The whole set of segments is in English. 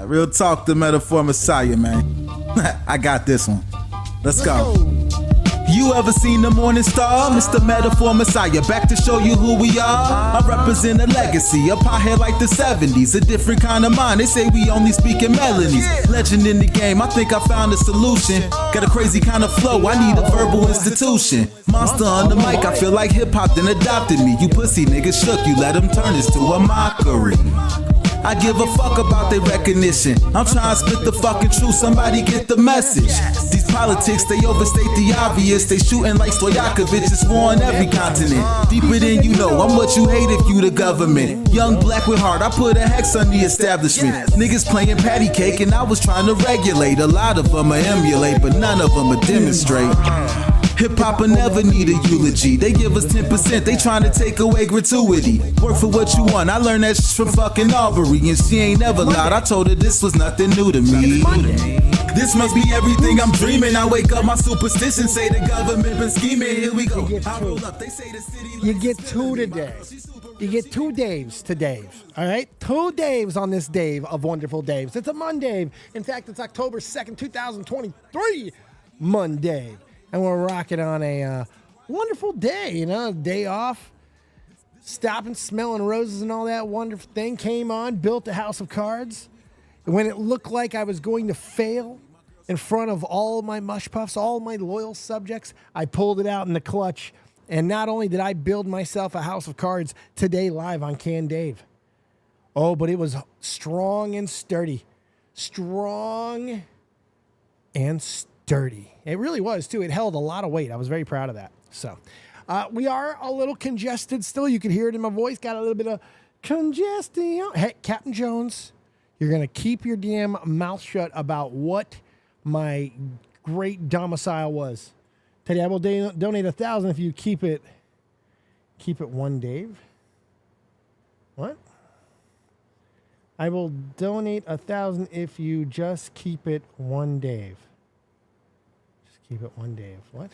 Real talk, the metaphor messiah, man. I got this one. Let's go. You ever seen the morning star? Mr. Metaphor Messiah, back to show you who we are. I represent a legacy, a pothead like the 70s. A different kind of mind, they say we only speak in melodies. Legend in the game, I think I found a solution. Got a crazy kind of flow, I need a verbal institution. Monster on the mic, I feel like hip-hop then adopted me. You pussy niggas shook, you let them turn this to a mockery. I give a fuck about their recognition. I'm trying to spit the fucking truth, somebody get the message. These politics, they overstate the obvious. They shooting like Stoyakovich, it's war on every continent. Deeper than you know, I'm what you hate if you the government. Young black with heart, I put a hex on the establishment. Niggas playing patty cake and I was trying to regulate. A lot of them are emulate, but none of them are demonstrate. Hip-hop will never need a eulogy. They give us 10%, they trying to take away gratuity. Work for what you want, I learned that shit from fucking Aubrey. And she ain't never lied, I told her this was nothing new to me. This must be everything I'm dreaming. I wake up, my superstition say the government been scheming. Here we go. I roll up, they say the city. You get two today. You get 2 Daves to Dave. All right? 2 Daves on this Dave of Wonderful Daves. It's a MonDave. In fact, it's October 2nd, 2023. MonDave. And we're rocking on a wonderful day, you know, day off. Stopping, smelling roses and all that wonderful thing. Came on, built a house of cards. And when it looked like I was going to fail in front of all my MushPuffs, all my loyal subjects, I pulled it out in the clutch. And not only did I build myself a house of cards today live on Can Dave. Oh, but it was strong and sturdy. Strong and sturdy. It really was, too. It held a lot of weight. I was very proud of that. So, we are a little congested still. You can hear it in my voice. Got a little bit of congestion. Hey, Captain Jones, you're going to keep your damn mouth shut about what my great domicile was. Teddy, I will donate 1,000 if you keep it one Dave. What? I will donate 1,000 if you just keep it one Dave. Keep it one Dave. What?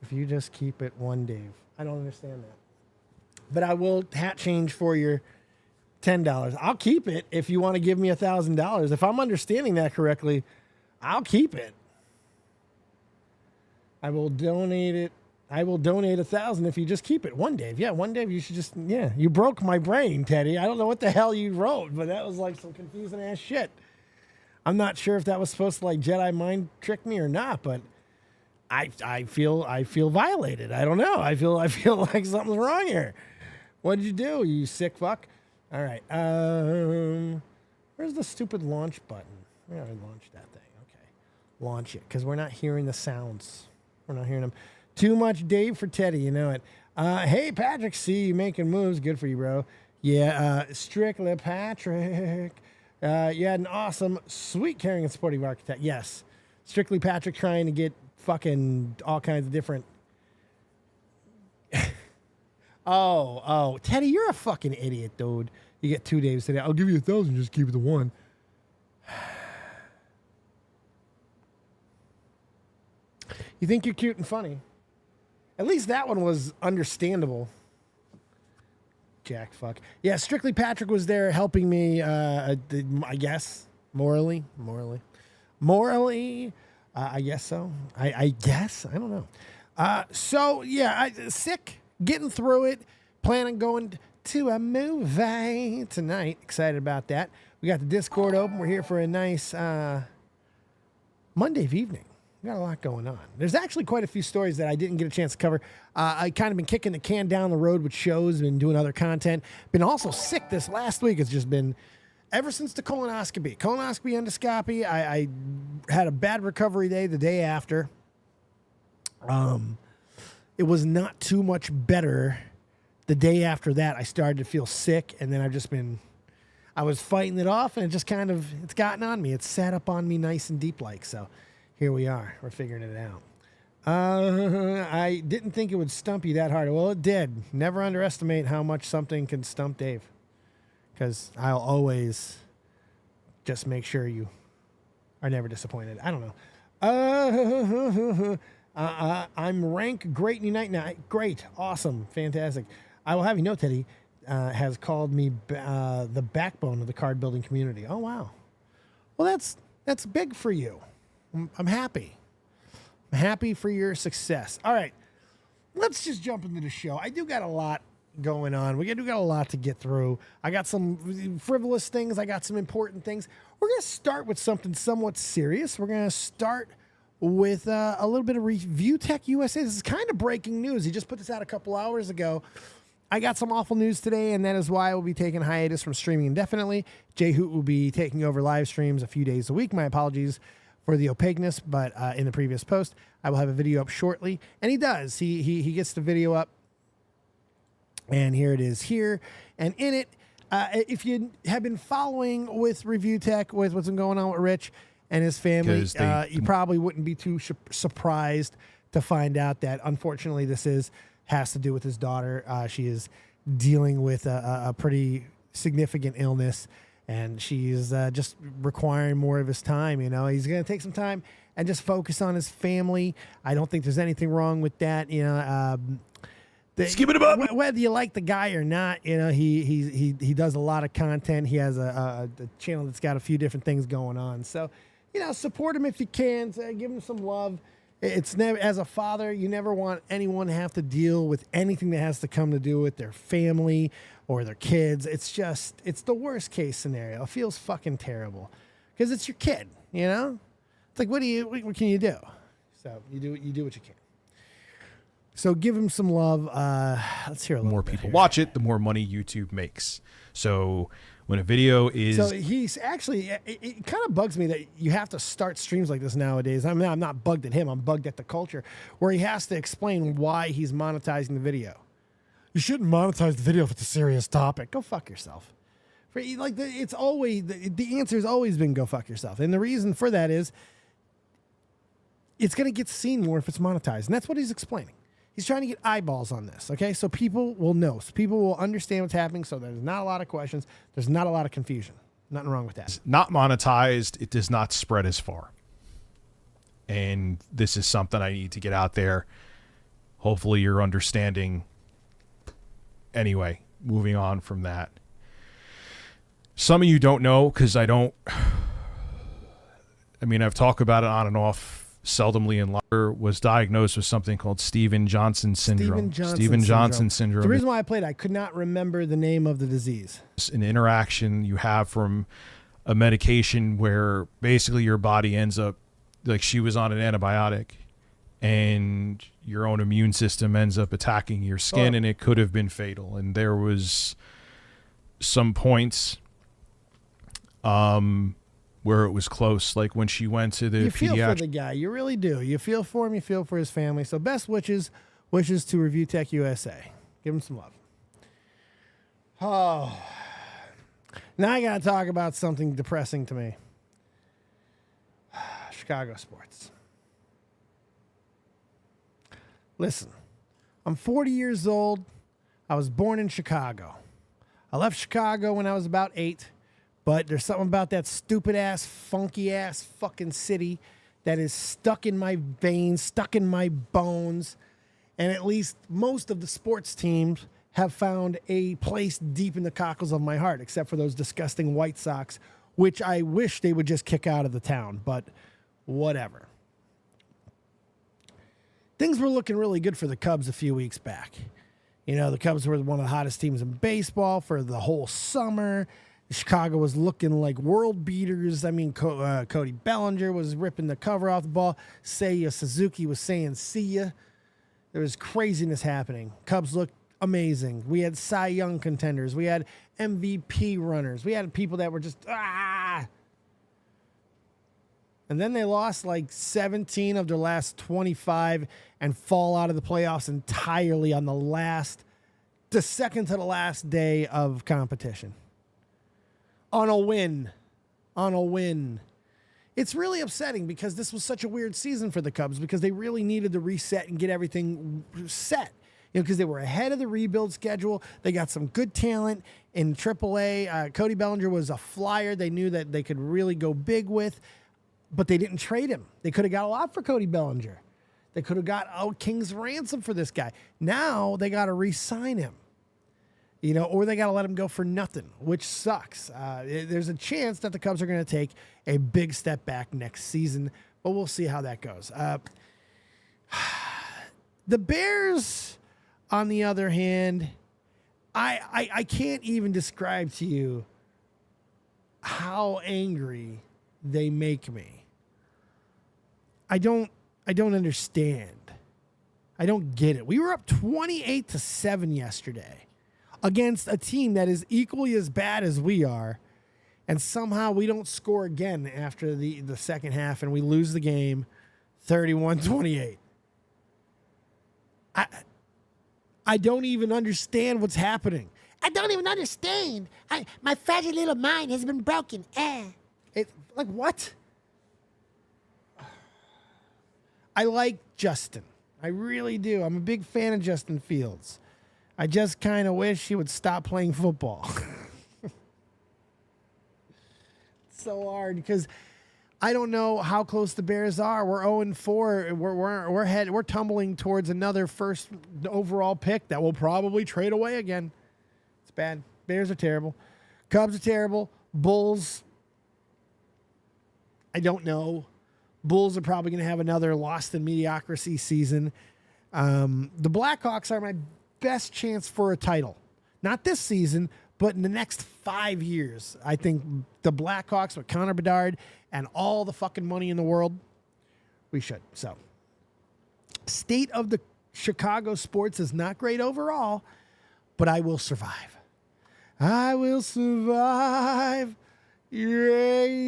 If you just keep it one Dave. I don't understand that. But I will hat change for your $10. I'll keep it if you want to give me $1,000. If I'm understanding that correctly, I'll keep it. I will donate it. I will donate 1,000 if you just keep it one Dave. Yeah, one Dave. You should just, yeah. You broke my brain, Teddy. I don't know what the hell you wrote, but that was like some confusing ass shit. I'm not sure if that was supposed to like Jedi mind trick me or not, but I feel violated. I don't know. I feel like something's wrong here. What did you do, you sick fuck? All right. Where's the stupid launch button? We already launched that thing. Okay. Launch it, because we're not hearing the sounds. We're not hearing them. Too much Dave for Teddy, you know it. Hey, Patrick, see you making moves. Good for you, bro. Yeah, Strictly Patrick. You had an awesome, sweet, caring, and supportive architect. Yes. Strictly Patrick trying to get fucking all kinds of different... Oh, Teddy, you're a fucking idiot, dude. You get 2 days today. I'll give you 1,000, just keep it the one. You think you're cute and funny. At least that one was understandable. Jack fuck. Yeah, Strictly Patrick was there helping me, I guess, morally. I guess so. I guess. I don't know. So, yeah, sick, getting through it, planning going to a movie tonight. Excited about that. We got the Discord open. We're here for a nice MonDave evening. We got a lot going on. There's actually quite a few stories that I didn't get a chance to cover. I kind of been kicking the can down the road with shows, been doing other content. Been also sick this last week. It's just been ever since the colonoscopy endoscopy. I had a bad recovery day the day after. It was not too much better. The day after that, I started to feel sick, and then I was fighting it off, and it just kind of, it's gotten on me. It's sat up on me nice and deep like, so here we are. We're figuring it out. I didn't think it would stump you that hard. Well, it did. Never underestimate how much something can stump Dave, because I'll always just make sure you are never disappointed. I don't know. I'm rank great Unite Night. Great. Awesome. Fantastic. I will have you know, Teddy, has called me the backbone of the card building community. Oh, wow. Well, that's big for you. I'm happy. I'm happy for your success. All right. Let's just jump into the show. I do got a lot going on. We do got a lot to get through. I got some frivolous things. I got some important things. We're going to start with something somewhat serious. We're going to start with a little bit of RealTalk USA. This is kind of breaking news. He just put this out a couple hours ago. I got some awful news today, and that is why I will be taking hiatus from streaming indefinitely. Jay Hoot will be taking over live streams a few days a week. My apologies for the opaqueness, but in the previous post, I will have a video up shortly. And he does. He gets the video up, and here it is here. And in it, if you have been following with RealTalk, with what's been going on with Rich and his family, you probably wouldn't be too surprised to find out that, unfortunately, this has to do with his daughter. She is dealing with a pretty significant illness, and she's just requiring more of his time. You know, he's going to take some time and just focus on his family. I don't think there's anything wrong with that. You know, skip it up. Whether you like the guy or not, you know, he does a lot of content. He has a channel that's got a few different things going on. So, you know, support him if you can. Give him some love. It's never, as a father, you never want anyone to have to deal with anything that has to come to do with their family or their kids. It's the worst case scenario. It feels fucking terrible because it's your kid, you know? It's like, what can you do? So you do what you can. So give him some love. Let's hear a little more bit people here. watch it, the more money YouTube makes. So when a video is... So he's actually... It kind of bugs me that you have to start streams like this nowadays. I mean, I'm not bugged at him. I'm bugged at the culture where he has to explain why he's monetizing the video. You shouldn't monetize the video if it's a serious topic. Go fuck yourself. It's always... The answer has always been go fuck yourself. And the reason for that is it's going to get seen more if it's monetized. And that's what he's explaining. He's trying to get eyeballs on this, okay? So people will know. So people will understand what's happening, so there's not a lot of questions. There's not a lot of confusion. Nothing wrong with that. It's not monetized. It does not spread as far. And this is something I need to get out there. Hopefully you're understanding. Anyway, moving on from that. Some of you don't know because I've talked about it on and off seldomly in life, was diagnosed with something called Stevens-Johnson syndrome. Stevens-Johnson syndrome. The reason why I played, I could not remember the name of the disease. It's an interaction you have from a medication where basically your body ends up, like she was on an antibiotic, and your own immune system ends up attacking your skin, and it could have been fatal. And there was some points where it was close, like when she went to the You feel for the guy. You really do. You feel for him. You feel for his family. So best wishes to RealTalk USA. Give him some love. Oh. Now I got to talk about something depressing to me. Chicago sports. Listen, I'm 40 years old. I was born in Chicago. I left Chicago when I was about 8. But there's something about that stupid-ass, funky-ass fucking city that is stuck in my veins, stuck in my bones. And at least most of the sports teams have found a place deep in the cockles of my heart, except for those disgusting White Sox, which I wish they would just kick out of the town. But whatever. Things were looking really good for the Cubs a few weeks back. You know, the Cubs were one of the hottest teams in baseball for the whole summer. Chicago was looking like world beaters. I mean, Cody Bellinger was ripping the cover off the ball. Seiya Suzuki was saying, see ya. There was craziness happening. Cubs looked amazing. We had Cy Young contenders. We had MVP runners. We had people that were just, And then they lost like 17 of their last 25 and fall out of the playoffs entirely on the second to the last day of competition. On a win. It's really upsetting because this was such a weird season for the Cubs because they really needed to reset and get everything set. You know, because they were ahead of the rebuild schedule. They got some good talent in AAA. Cody Bellinger was a flyer they knew that they could really go big with, but they didn't trade him. They could have got a lot for Cody Bellinger. They could have got King's ransom for this guy. Now they got to re-sign him. or they got to let him go for nothing, which sucks. There's a chance that the Cubs are going to take a big step back next season, but we'll see how that goes. The Bears, on the other hand, I can't even describe to you how angry they make me. I don't understand. I don't get it. We were up 28-7 yesterday against a team that is equally as bad as we are, and somehow we don't score again after the second half, and we lose the game 31-28. I don't even understand what's happening. I don't even understand. My fragile little mind has been broken. It, like, what? I like Justin. I really do. I'm a big fan of Justin Fields. I just kind of wish he would stop playing football. It's so hard because I don't know how close the Bears are. We're 0-4. We're tumbling towards another first overall pick that we'll probably trade away again. It's bad. Bears are terrible. Cubs are terrible. Bulls, I don't know. Bulls are probably going to have another lost in mediocrity season. The Blackhawks are my best chance for a title. Not this season, but in the next 5 years. I think the Blackhawks with Connor Bedard and all the fucking money in the world, we should. So, state of the Chicago sports is not great overall, but I will survive. I will survive. Yay.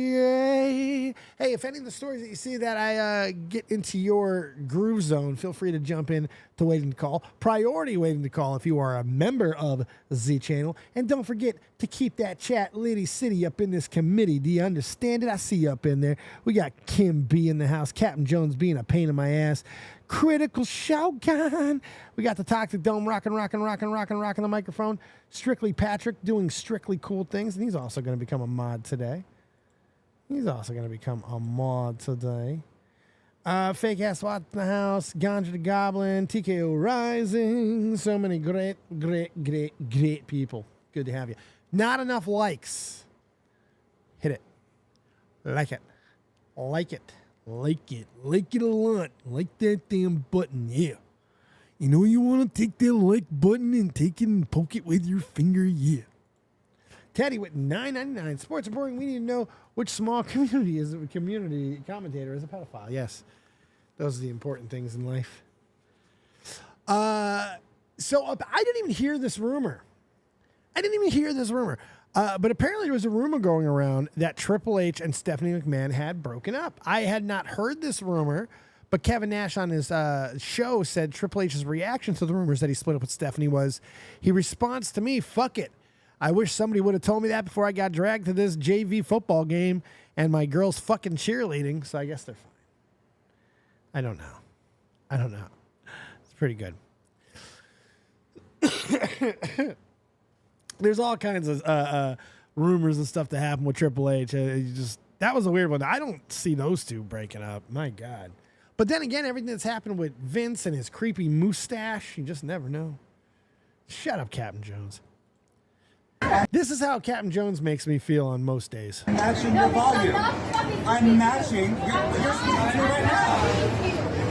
Hey, if any of the stories that you see that I get into your groove zone, feel free to jump in to Waiting to Call. Priority Waiting to Call if you are a member of Z Channel. And don't forget to keep that chat Liddy City up in this committee. Do you understand it? I see you up in there. We got Kim B in the house. Captain Jones being a pain in my ass. Critical Shogun. We got the Toxic Dome rocking the microphone. Strictly Patrick doing strictly cool things. And he's also going to become a mod today. Fake Ass Watt in the house. Ganja the Goblin. TKO Rising. So many great people. Good to have you. Not enough likes. Hit it. Like it. Like it a lot. Like that damn button, yeah. You know you want to take that like button and take it and poke it with your finger, yeah. Teddy with $9.99. Sports are boring. We need to know which small community commentator is a pedophile. Yes, those are the important things in life. I didn't even hear this rumor. But apparently there was a rumor going around that Triple H and Stephanie McMahon had broken up. I had not heard this rumor, but Kevin Nash on his show said Triple H's reaction to the rumors that he split up with Stephanie was, he responds to me, fuck it. I wish somebody would have told me that before I got dragged to this JV football game and my girls fucking cheerleading, so I guess they're fine. I don't know. It's pretty good. There's all kinds of rumors and stuff that happen with Triple H. That was a weird one. I don't see those two breaking up. My God. But then again, everything that's happened with Vince and his creepy mustache, you just never know. Shut up, Captain Jones. This is how Captain Jones makes me feel on most days. Matching your volume. I'm matching. You're speaking to me right now.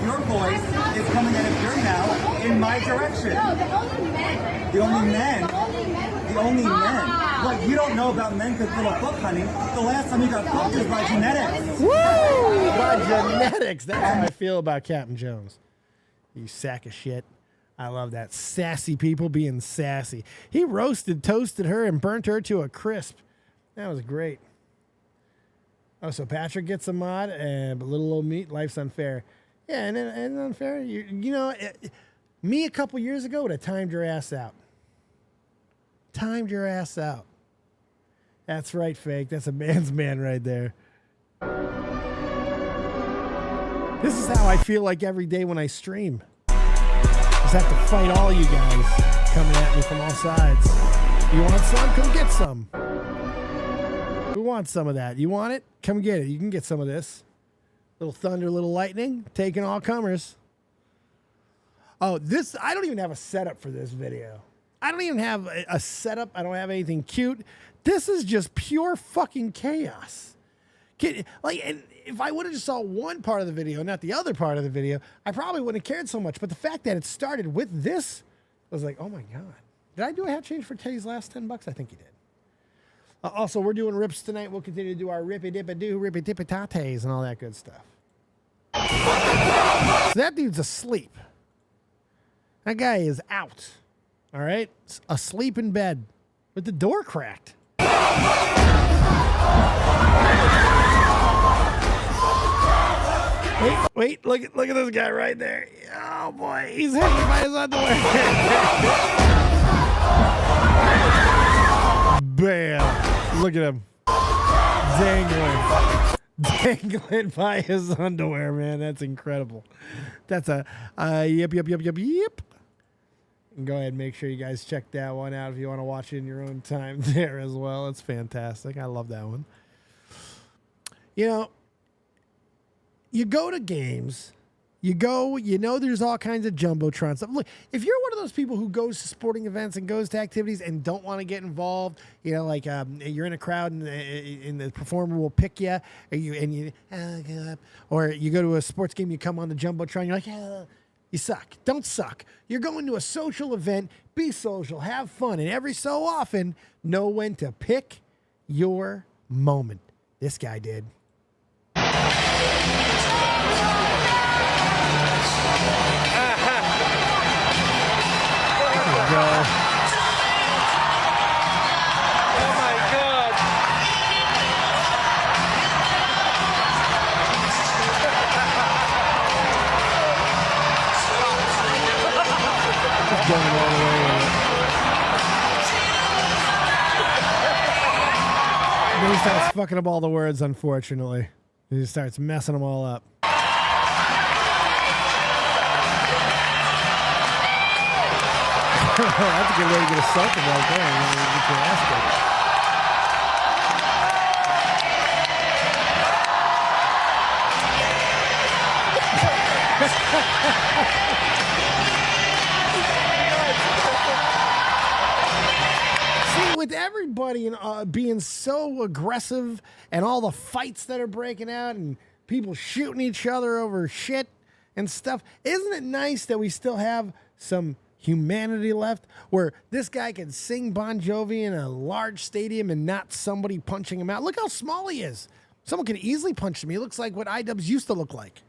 Your voice is coming out of your mouth in my direction. No, the only men. The only men. The only men. What you don't know about men could fill a book, honey. The last time you got booked was by genetics. Woo! By genetics. That's how I feel about Captain Jones. You sack of shit. I love that. Sassy people being sassy. He roasted, toasted her, and burnt her to a crisp. That was great. Oh, so Patrick gets a mod, but little old meat, life's unfair. Yeah, and unfair. Me a couple years ago would have timed your ass out. Timed your ass out. That's right, Fake. That's a man's man right there. This is how I feel like every day when I stream. Just have to fight all you guys coming at me from all sides. You want some? Come get some. Who wants some of that? You want it? Come get it. You can get some of this. Little thunder, little lightning, taking all comers. Oh, I don't even have a setup for this video. I don't even have a setup. I don't have anything cute. This is just pure fucking chaos. And if I would have just saw one part of the video, not the other part of the video, I probably wouldn't have cared so much. But the fact that it started with this, I was like, oh my God. Did I do a hat change for Teddy's last $10? I think you did. Also, we're doing rips tonight. We'll continue to do our rippy-dippa-doo, rippy-dippa-tates, and all that good stuff. So that dude's asleep. That guy is out. All right? Asleep in bed with the door cracked. Wait, look at this guy right there. Oh boy, he's hanging by his underwear. Bam. Look at him. Dangling by his underwear, man. That's incredible. That's a yep. And go ahead and make sure you guys check that one out if you want to watch it in your own time there as well. It's fantastic. I love that one. You know, you go to games, there's all kinds of Jumbotron stuff. Look, if you're one of those people who goes to sporting events and goes to activities and don't want to get involved, you're in a crowd and the performer will pick you, or you go to a sports game, you come on the Jumbotron, you're like, you suck. Don't suck. You're going to a social event, be social, have fun, and every so often know when to pick your moment. This guy did. Going all the way in. Then he starts fucking up all the words, unfortunately. He starts messing them all up. I have to get ready to get a something right there. You know, get your ass with everybody being so aggressive and all the fights that are breaking out and people shooting each other over shit and stuff, isn't it nice that we still have some humanity left where this guy can sing Bon Jovi in a large stadium and not somebody punching him out? Look how small he is. Someone can easily punch him. He looks like what iDubbbz used to look like.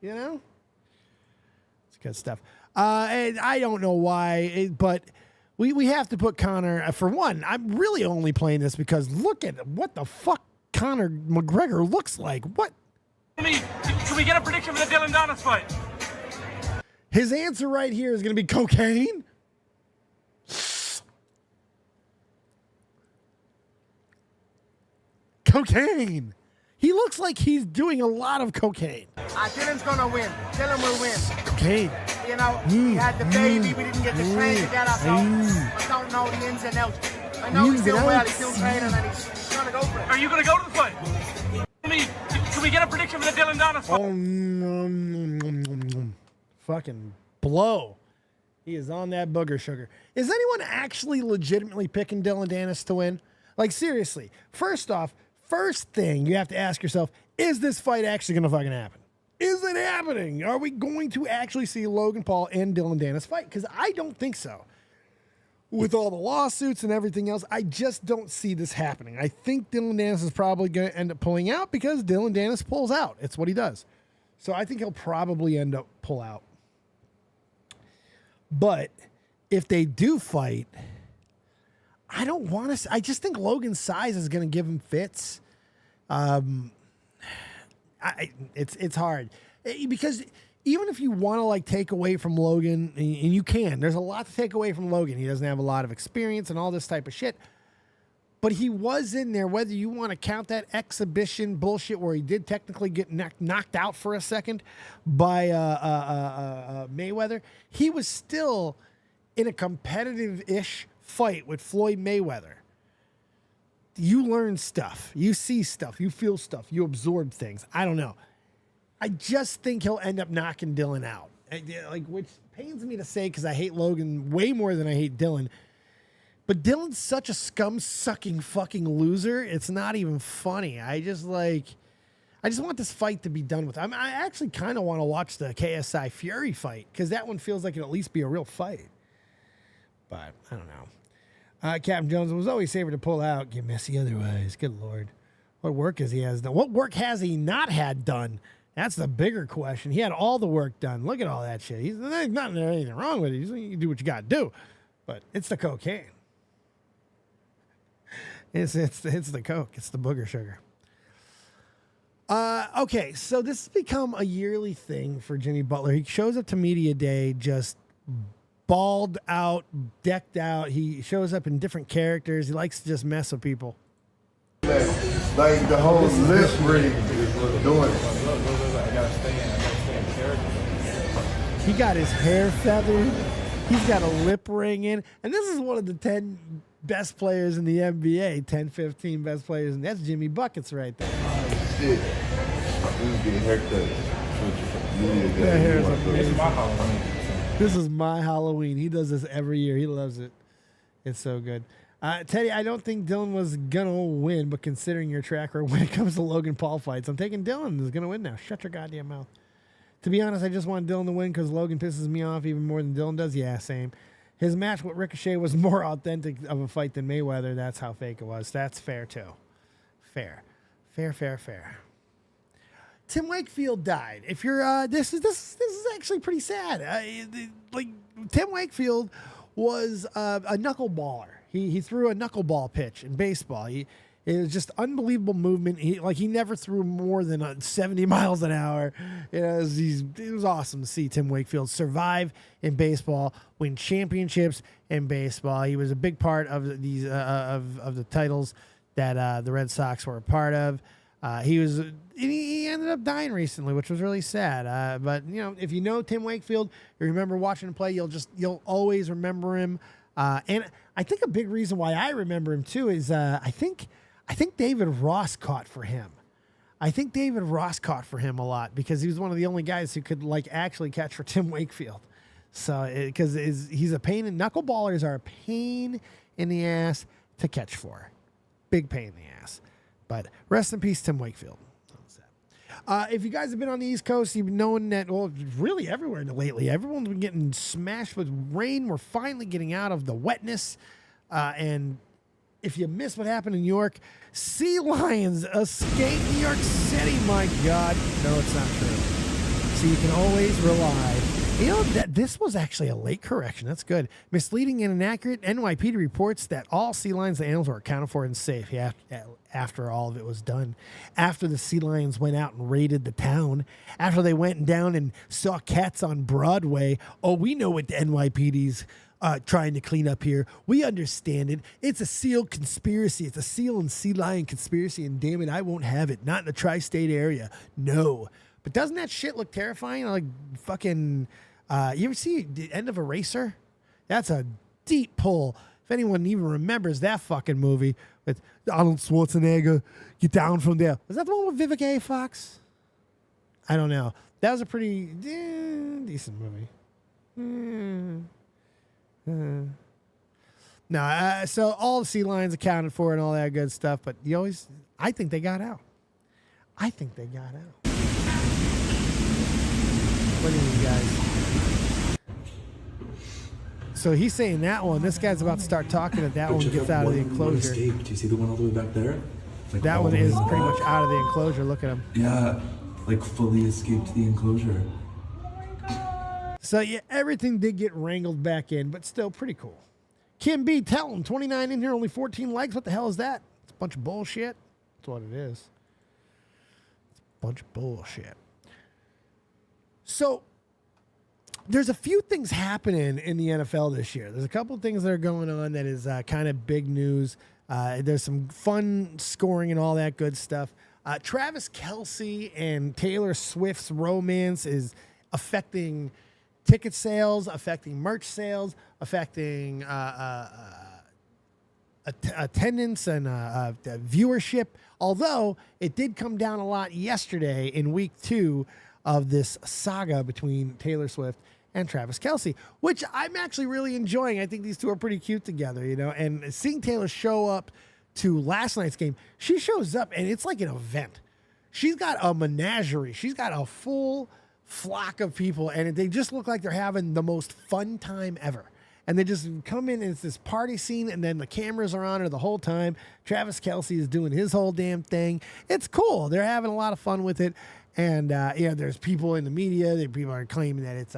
You know? It's good stuff. And I don't know why, but we have to put Conor, for one, I'm really only playing this because look at what the fuck Conor McGregor looks like. What? Can we get a prediction for the Dylan Donis fight? His answer right here is going to be cocaine. Cocaine. He looks like he's doing a lot of cocaine. Dylan's going to win. Dylan will win. Cocaine. You know, we had the baby, we didn't get the train together, so I don't know the ins and outs. I know he's doing well, he's still training, and he's trying to go for it. Are you going to go to the fight? Can we get a prediction for the Dylan Donis fight? Fucking blow. He is on that booger sugar. Is anyone actually legitimately picking Dylan Donis to win? Like, seriously. First off, first thing you have to ask yourself, is this fight actually going to fucking happen? Is it happening? Are we going to actually see Logan Paul and Dylan Donis fight? Because I don't think so. With all the lawsuits and everything else, I just don't see this happening. I think Dylan Donis is probably going to end up pulling out because Dylan Donis pulls out. It's what he does. So I think he'll probably end up pull out. But if they do fight, I don't want to. I just think Logan's size is going to give him fits. It's hard because even if you want to like take away from Logan, and you can, there's a lot to take away from Logan. He doesn't have a lot of experience and all this type of shit. But he was in there, whether you want to count that exhibition bullshit where he did technically get knocked out for a second by Mayweather, he was still in a competitive-ish fight with Floyd Mayweather. You learn stuff. You see stuff. You feel stuff. You absorb things. I don't know. I just think he'll end up knocking Dylan out. Like, which pains me to say because I hate Logan way more than I hate Dylan. But Dylan's such a scum-sucking fucking loser. It's not even funny. I just want this fight to be done with. I actually kind of want to watch the KSI Fury fight because that one feels like it'll at least be a real fight. But I don't know. Captain Jones, it was always safer to pull out. Get messy otherwise. Good Lord. What work has he done? What work has he not had done? That's the bigger question. He had all the work done. Look at all that shit. There's not anything wrong with it. You do what you got to do. But it's the cocaine. It's the coke. It's the booger sugar. Okay, so this has become a yearly thing for Jimmy Butler. He shows up to media day just balled out, decked out. He shows up in different characters. He likes to just mess with people. Like the whole lip ring is doing it. He got his hair feathered. He's got a lip ring in. And this is one of the 10 best players in the NBA. 10, 15 best players. And that's Jimmy Buckets right there. Shit. This is getting haircut. That hair is amazing. This is my Halloween. He does this every year. He loves it. It's so good. Teddy, I don't think Dylan was going to win, but considering your track record when it comes to Logan Paul fights, I'm taking Dylan is going to win now. Shut your goddamn mouth. To be honest, I just want Dylan to win because Logan pisses me off even more than Dylan does. Yeah, same. His match with Ricochet was more authentic of a fight than Mayweather. That's how fake it was. That's fair, too. Fair. Tim Wakefield died. If you're this is actually pretty sad. Tim Wakefield was a knuckleballer. He threw a knuckleball pitch in baseball. It was just unbelievable movement. He never threw more than 70 miles an hour. It was awesome to see Tim Wakefield survive in baseball, win championships in baseball. He was a big part of these of the titles that the Red Sox were a part of. He ended up dying recently, which was really sad. But if you know Tim Wakefield, you remember watching him play, you'll always remember him. And I think a big reason why I remember him too is I think David Ross caught for him. I think David Ross caught for him a lot because he was one of the only guys who could actually catch for Tim Wakefield. So because he's a pain, and knuckleballers are a pain in the ass to catch for, big pain in the ass. But rest in peace, Tim Wakefield. If you guys have been on the East Coast, you've known that, well, really everywhere lately, everyone's been getting smashed with rain. We're finally getting out of the wetness. And if you missed what happened in New York, sea lions escape New York City. My God. No, it's not true. So you can always rely. This was actually a late correction. That's good. Misleading and inaccurate. NYPD reports that all sea lions and animals were accounted for and safe after all of it was done. After the sea lions went out and raided the town. After they went down and saw cats on Broadway. Oh, we know what the NYPD's trying to clean up here. We understand it. It's a seal conspiracy. It's a seal and sea lion conspiracy. And damn it, I won't have it. Not in the tri-state area. No. But doesn't that shit look terrifying? Like fucking, you ever see the end of Eraser? That's a deep pull. If anyone even remembers that fucking movie with Arnold Schwarzenegger, get down from there. Was that the one with Vivica A. Fox? I don't know. That was a pretty decent movie. No, so all the sea lions accounted for and all that good stuff, but I think they got out. What do you guys? So he's saying that one. This guy's about to start talking that one gets out of the enclosure. Do you see the one all the way back there? That one is pretty much out of the enclosure. Look at him. Yeah, fully escaped the enclosure. So yeah, everything did get wrangled back in, but still pretty cool. Kim B, tell him 29 in here, only 14 likes. What the hell is that? It's a bunch of bullshit. That's what it is. It's a bunch of bullshit. So there's a few things happening in the NFL this year. There's a couple of things that are going on that is kind of big news. There's some fun scoring and all that good stuff. Travis Kelce and Taylor Swift's romance is affecting ticket sales, affecting merch sales, affecting attendance and viewership. Although it did come down a lot yesterday in week 2 of this saga between Taylor Swift and Travis Kelce, which I'm actually really enjoying. I think these two are pretty cute together, you know. And seeing Taylor show up to last night's game, she shows up and it's like an event. She's got a menagerie. She's got a full flock of people, and they just look like they're having the most fun time ever. And they just come in and it's this party scene, and then the cameras are on her the whole time. Travis Kelce is doing his whole damn thing. It's cool. They're having a lot of fun with it. And there's people in the media. People are claiming that it's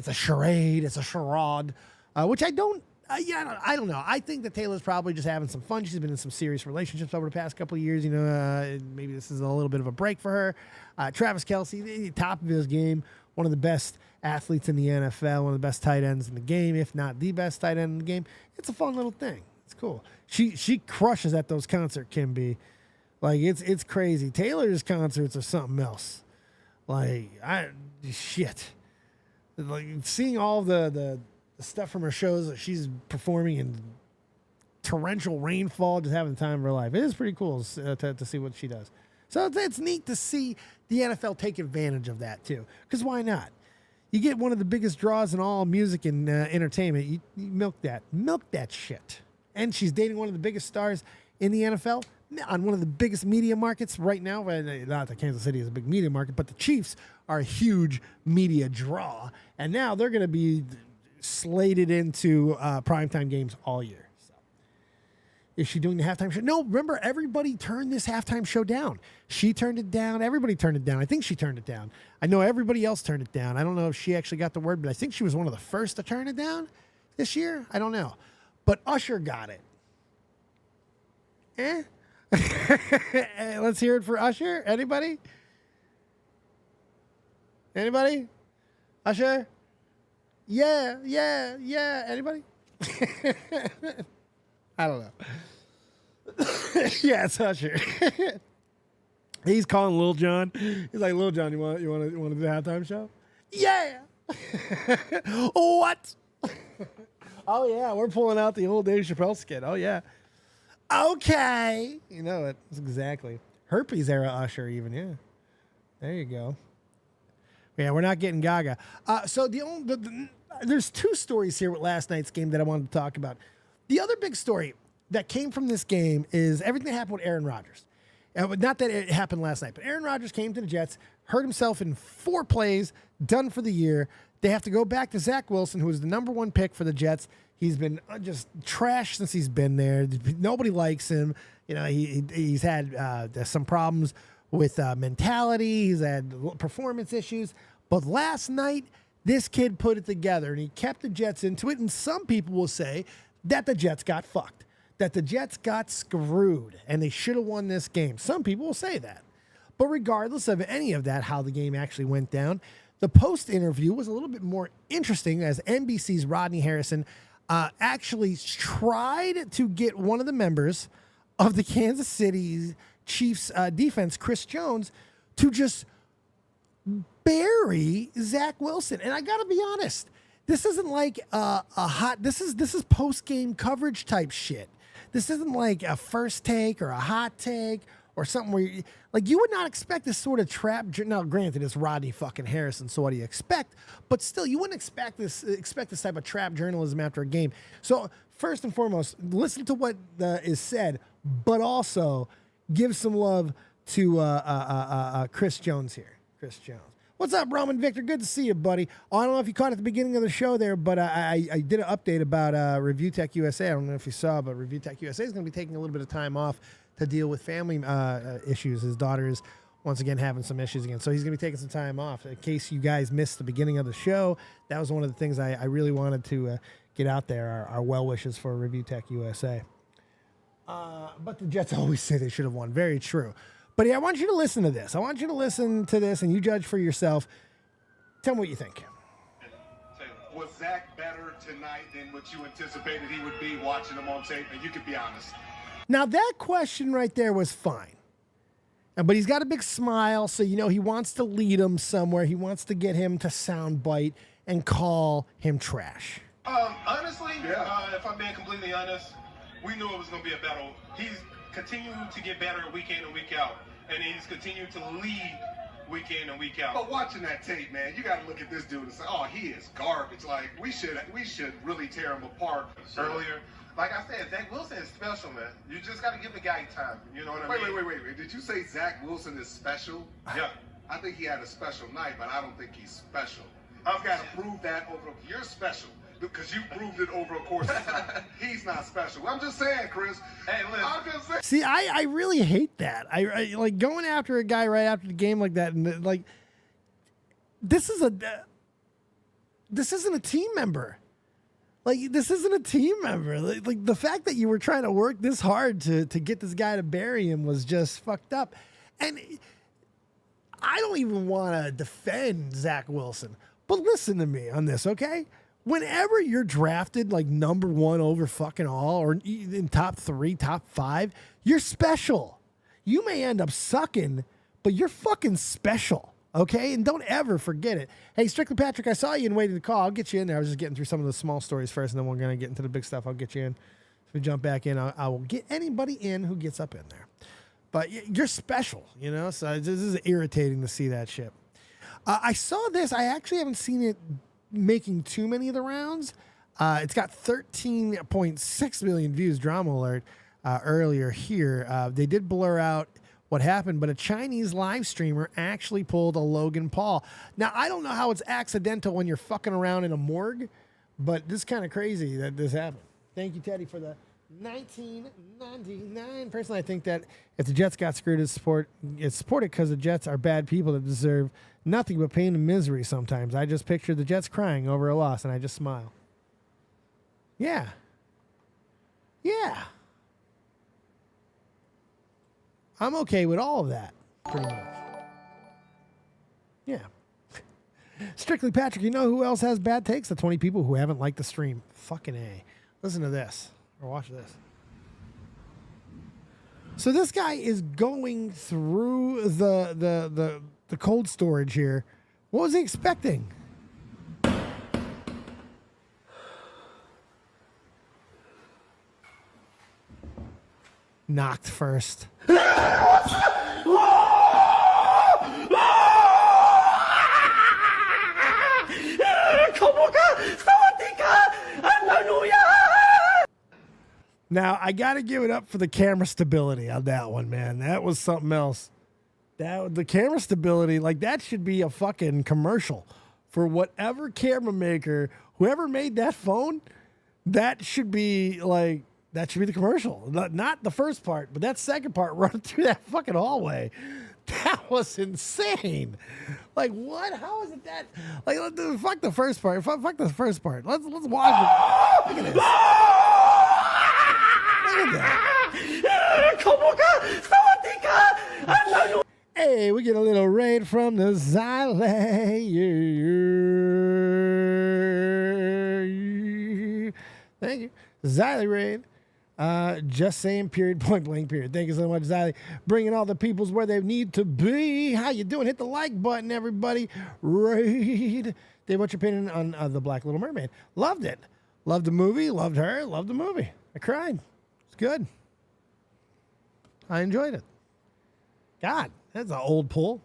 a charade, it's a charade, which I don't. I don't know. I think that Taylor's probably just having some fun. She's been in some serious relationships over the past couple of years. You know, maybe this is a little bit of a break for her. Travis Kelce, top of his game, one of the best athletes in the NFL, one of the best tight ends in the game, if not the best tight end in the game. It's a fun little thing. It's cool. She crushes at those concerts, Kim B. Like, it's crazy. Taylor's concerts are something else. Like, shit. Like, seeing all the stuff from her shows that she's performing in torrential rainfall, just having the time of her life. It is pretty cool to see what she does. So it's neat to see the NFL take advantage of that, too. Because why not? You get one of the biggest draws in all music and entertainment. You milk that. Milk that shit. And she's dating one of the biggest stars in the NFL on one of the biggest media markets right now. Not that Kansas City is a big media market, but the Chiefs are a huge media draw. And now they're going to be slated into primetime games all year. So, is she doing the halftime show? No, remember, everybody turned this halftime show down. She turned it down. Everybody turned it down. I think she turned it down. I know everybody else turned it down. I don't know if she actually got the word, but I think she was one of the first to turn it down this year. I don't know. But Usher got it. Let's hear it for Usher. Anybody? Anybody? Usher? Yeah. Anybody? I don't know. Yeah, it's Usher. He's calling Lil Jon. He's like, Lil Jon, you want to do the halftime show? Yeah. What? Oh yeah, we're pulling out the old Dave Chappelle skit. Oh yeah. Okay. You know it. That's exactly. Herpes era Usher even, yeah. There you go. Yeah, we're not getting Gaga. So there's two stories here with last night's game that I wanted to talk about. The other big story that came from this game is everything that happened with Aaron Rodgers. Not that it happened last night, but Aaron Rodgers came to the Jets, hurt himself in 4 plays, done for the year. They have to go back to Zach Wilson, who was the number 1 pick for the Jets. He's been just trash since he's been there. Nobody likes him. You know, he's had some problems with mentality. He's had performance issues. But last night, this kid put it together, and he kept the Jets into it. And some people will say that the Jets got fucked, that the Jets got screwed, and they should have won this game. Some people will say that. But regardless of any of that, how the game actually went down, the post interview was a little bit more interesting as NBC's Rodney Harrison actually tried to get one of the members of the Kansas City Chiefs defense, Chris Jones, to just bury Zach Wilson. And I got to be honest, this isn't like this is post-game coverage type shit. This isn't like a first take or a hot take or something where you would not expect this sort of trap. Now, granted, it's Rodney fucking Harrison, so what do you expect? But still, you wouldn't expect this type of trap journalism after a game. So first and foremost, listen to what is said, but also give some love to Chris Jones here. Chris Jones. What's up, Roman Victor? Good to see you, buddy. Oh, I don't know if you caught at the beginning of the show there, but I did an update about Review Tech USA. I don't know if you saw, but Review Tech USA is going to be taking a little bit of time off to deal with family issues. His daughter is once again having some issues again, so he's going to be taking some time off. In case you guys missed the beginning of the show, that was one of the things I really wanted to get out there, our well wishes for Review Tech USA. But the Jets always say they should have won. Very true. But yeah, I want you to listen to this. I want you to listen to this, and you judge for yourself. Tell me what you think. Was Zach better tonight than what you anticipated he would be watching him on tape? And you could be honest. Now, that question right there was fine. But he's got a big smile, so you know he wants to lead him somewhere. He wants to get him to soundbite and call him trash. Honestly, if I'm being completely honest, we knew it was going to be a battle. He's continuing to get better week in and week out, and he's continued to lead week in and week out. But watching that tape, man, you got to look at this dude and say, oh, he is garbage. Like, we should really tear him apart earlier. Like I said, Zach Wilson is special, man. You just got to give the guy time. You know what I mean? Wait. Did you say Zach Wilson is special? Yeah. I think he had a special night, but I don't think he's special. I've got to prove that over. You're special because you proved it over a course of time. He's not special. I'm just saying, Chris. Hey, listen. I'm just saying. See, I really hate that. I like going after a guy right after the game like that, and like this isn't a team member. Like, this isn't a team member. Like the fact that you were trying to work this hard to get this guy to bury him was just fucked up. And I don't even want to defend Zach Wilson, but listen to me on this, okay? Whenever you're drafted like number 1 over fucking all, or in top 3, top 5, you're special. You may end up sucking, but you're fucking special. Okay, and don't ever forget it. Hey, Strictly Patrick, I saw you and waited to call. I'll get you in there. I was just getting through some of the small stories first, and then we're going to get into the big stuff. I'll get you in. If we jump back in, I will get anybody in who gets up in there. But you're special, you know, so this is irritating to see that shit. I saw this. I actually haven't seen it making too many of the rounds. It's got 13.6 million views, drama alert, earlier here. They did blur out what happened, but a Chinese live streamer actually pulled a Logan Paul. Now, I don't know how it's accidental when you're fucking around in a morgue, but this is kind of crazy that this happened. Thank you, Teddy, for the 1999. Personally, I think that if the Jets got screwed, it's supported because the Jets are bad people that deserve nothing but pain and misery sometimes. I just picture the Jets crying over a loss, and I just smile. Yeah. I'm okay with all of that, pretty much. Yeah. Strictly Patrick, you know who else has bad takes? The 20 people who haven't liked the stream. Fucking A. Listen to this, or watch this. So this guy is going through the cold storage here. What was he expecting? Knocked first. Now, I got to give it up for the camera stability on that one, man. That was something else. The camera stability, like, that should be a fucking commercial for whatever camera maker, whoever made that phone. That should be like, that should be the commercial. Not the first part, but that second part running through that fucking hallway. That was insane. Like, what? How is it that? Like, fuck the first part. Fuck the first part. Let's watch it. Look at this. Look at that. Hey, we get a little raid from the Xylee. Thank you. Xylee raid. Just saying, period, point blank, period. Thank you so much, Xylee. Bringing all the peoples where they need to be. How you doing? Hit the like button, everybody. Raid. Dave, what's your opinion on The Black Little Mermaid? Loved it. Loved the movie. Loved her. Loved the movie. I cried. It's good. I enjoyed it. God, that's an old pull.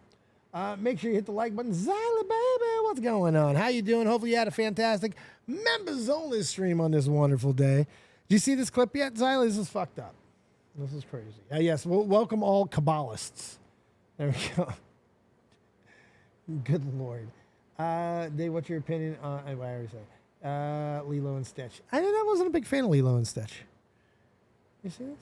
Make sure you hit the like button. Xylee, baby, what's going on? How you doing? Hopefully you had a fantastic members-only stream on this wonderful day. Did you see this clip yet, Xylee? This is fucked up. This is crazy. Yes, welcome all Kabbalists. There we go. Good Lord. Dave, what's your opinion on, I already said, Lilo and Stitch? I wasn't a big fan of Lilo and Stitch. You see this?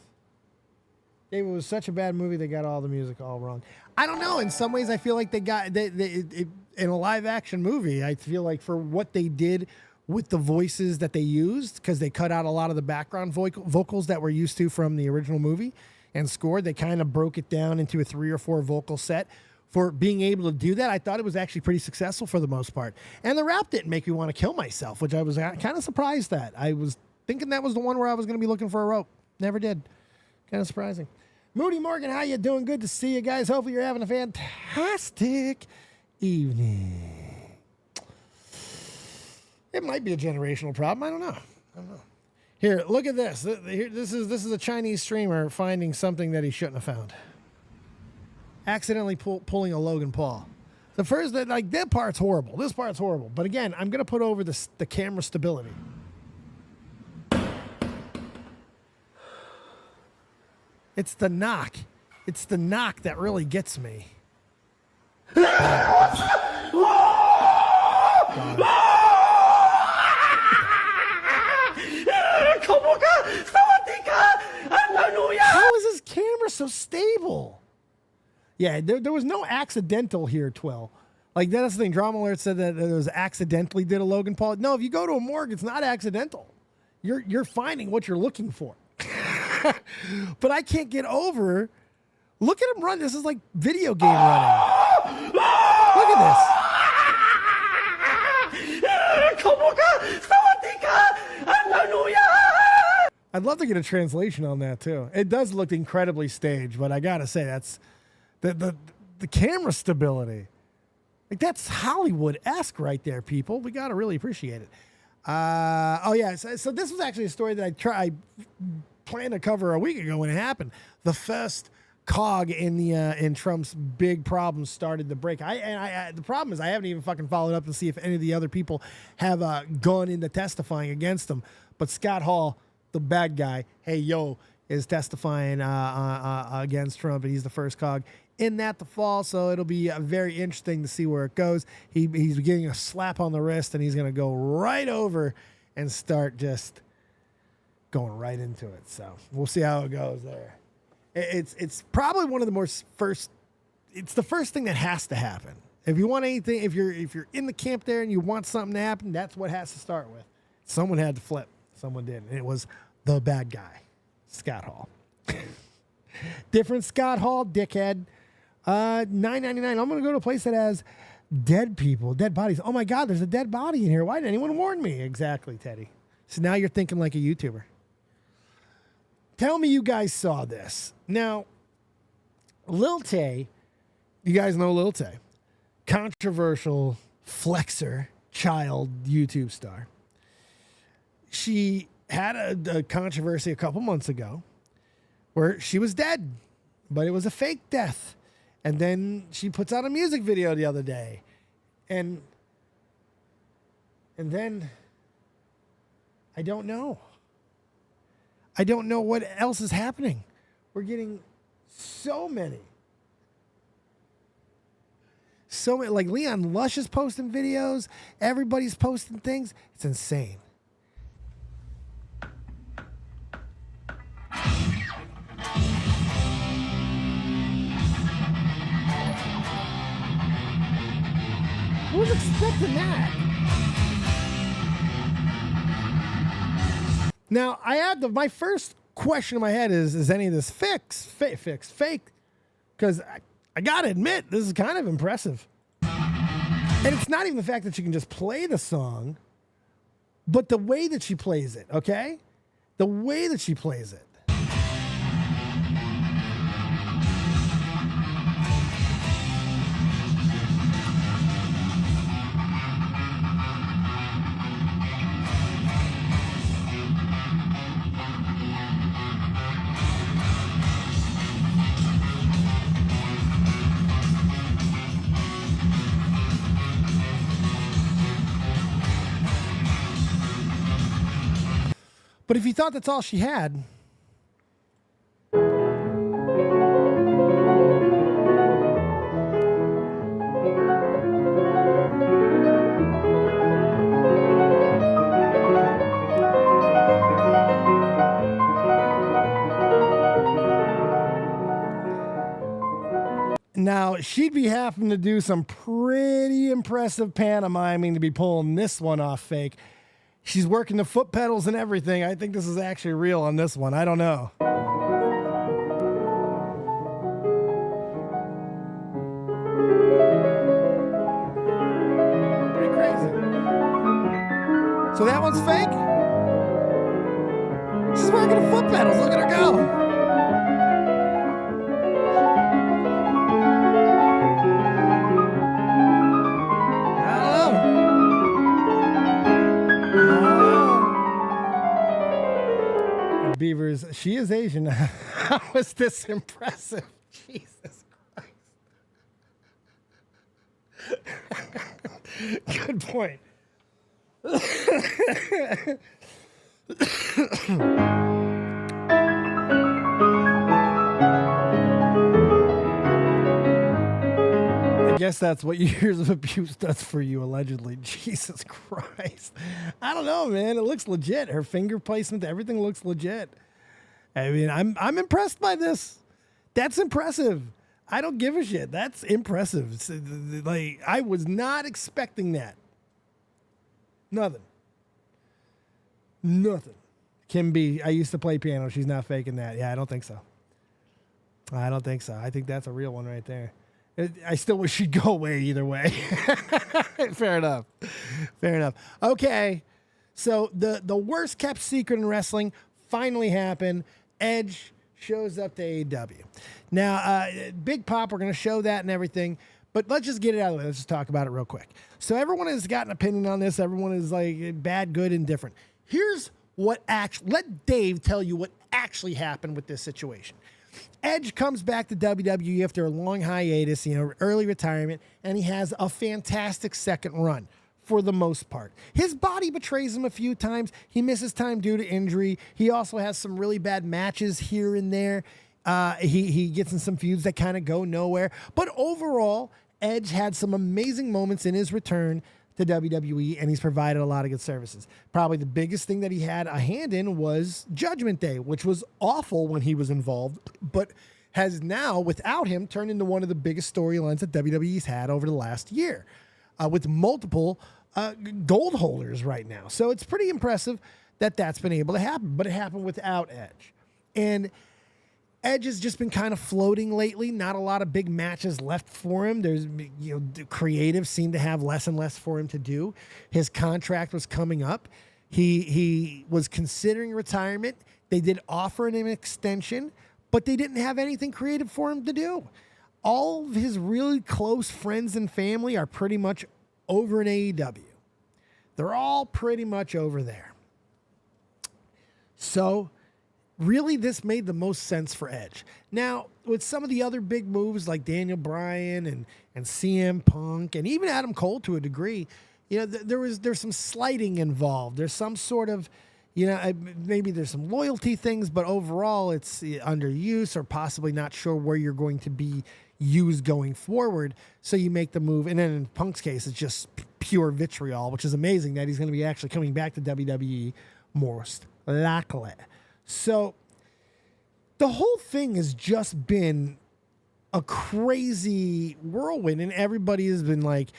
Dave, it was such a bad movie, they got all the music all wrong. I don't know. In some ways, I feel like in a live-action movie, I feel like for what they did with the voices that they used, because they cut out a lot of the background vocals that we're used to from the original movie and scored. They kind of broke it down into a 3 or 4 vocal set. For being able to do that, I thought it was actually pretty successful for the most part. And the rap didn't make me want to kill myself, which I was kind of surprised at. I was thinking that was the one where I was going to be looking for a rope. Never did. Kind of surprising. Moody Morgan, how you doing? Good to see you guys. Hopefully you're having a fantastic evening. It might be a generational problem. I don't know. Here, look at this. This is a Chinese streamer finding something that he shouldn't have found. Accidentally pulling a Logan Paul. The first, like, that part's horrible. This part's horrible. But again, I'm going to put over the camera stability. It's the knock. It's the knock that really gets me. How is this camera so stable? Yeah, there was no accidental here, Twill. Like, that's the thing. Drama Alert said that it was accidentally did a Logan Paul. No, if you go to a morgue, it's not accidental. You're finding what you're looking for. But I can't get over. Look at him run. This is like video game running. Look at this. I'd love to get a translation on that too. It does look incredibly staged, but I gotta say that's the camera stability. Like, that's Hollywood-esque right there, people. We gotta really appreciate it. Oh yeah, so this was actually a story that I planned to cover a week ago when it happened. The first cog in Trump's big problem started to break. The problem is I haven't even fucking followed up to see if any of the other people have gone into testifying against him. But Scott Hall, the bad guy, is testifying against Trump, and he's the first cog in that to fall. So it'll be very interesting to see where it goes. He's getting a slap on the wrist, and he's going to go right over and start just going right into it. So we'll see how it goes there. It's probably one of the it's the first thing that has to happen. If you want anything, if you're in the camp there and you want something to happen, that's what has to start with. Someone had to flip. Someone did. And it was the bad guy, Scott Hall. Different Scott Hall, dickhead. $9.99. I'm going to go to a place that has dead people, dead bodies. Oh my God, there's a dead body in here. Why didn't anyone warn me? Exactly, Teddy. So now you're thinking like a YouTuber. Tell me you guys saw this. Now, Lil Tay, you guys know Lil Tay, controversial flexer, child YouTube star. She had a controversy a couple months ago where she was dead, but it was a fake death. And then she puts out a music video the other day. And then I don't know. I don't know what else is happening. We're getting so many. Like Leon Lush is posting videos. Everybody's posting things. It's insane. Who was expecting that? Now, I had my first question in my head is any of this fake? Because I got to admit, this is kind of impressive. And it's not even the fact that she can just play the song, but the way that she plays it, okay? The way that she plays it. But if you thought that's all she had, now she'd be having to do some pretty impressive pantomiming to be pulling this one off fake. She's working the foot pedals and everything. I think this is actually real on this one. I don't know. Pretty crazy. So that one's fake? She's working the foot pedals. Look at her go. Beavers, she is Asian. How is this impressive? Jesus Good point. I guess that's what years of abuse does for you, allegedly. Jesus Christ. I don't know, man. It looks legit. Her finger placement, everything looks legit. I mean, I'm impressed by this. That's impressive. I don't give a shit. That's impressive. Like, I was not expecting that. Nothing. Kim B, I used to play piano. She's not faking that. Yeah, I don't think so. I think that's a real one right there. I still wish she'd go away either way. Fair enough. Okay. So the worst kept secret in wrestling finally happened. Edge shows up to AEW. Now, Big Pop, we're going to show that and everything, but let's just get it out of the way. Let's just talk about it real quick. So everyone has got an opinion on this. Everyone is like bad, good, and different. Here's what let Dave tell you what actually happened with this situation. Edge comes back to WWE after a long hiatus, early retirement, and he has a fantastic second run for the most part. His body betrays him a few times. He misses time due to injury. He also has some really bad matches here and there. He gets in some feuds that kind of go nowhere. But overall, Edge had some amazing moments in his return to WWE, and he's provided a lot of good services. Probably the biggest thing that he had a hand in was Judgment Day, which was awful when he was involved, but has now, without him, turned into one of the biggest storylines that WWE's had over the last year, with multiple gold holders right now. So it's pretty impressive that that's been able to happen, but it happened without Edge. And Edge has just been kind of floating lately. Not a lot of big matches left for him. There's, the creatives seem to have less and less for him to do. His contract was coming up. He was considering retirement. They did offer him an extension, but they didn't have anything creative for him to do. All of his really close friends and family are pretty much over in AEW. They're all pretty much over there. So really, this made the most sense for Edge. Now, with some of the other big moves like Daniel Bryan and CM Punk and even Adam Cole to a degree, there's some slighting involved. There's some sort of, maybe there's some loyalty things, but overall it's underuse or possibly not sure where you're going to be used going forward. So you make the move. And then in Punk's case, it's just pure vitriol, which is amazing that he's going to be actually coming back to WWE most likely. So the whole thing has just been a crazy whirlwind, and everybody has been like,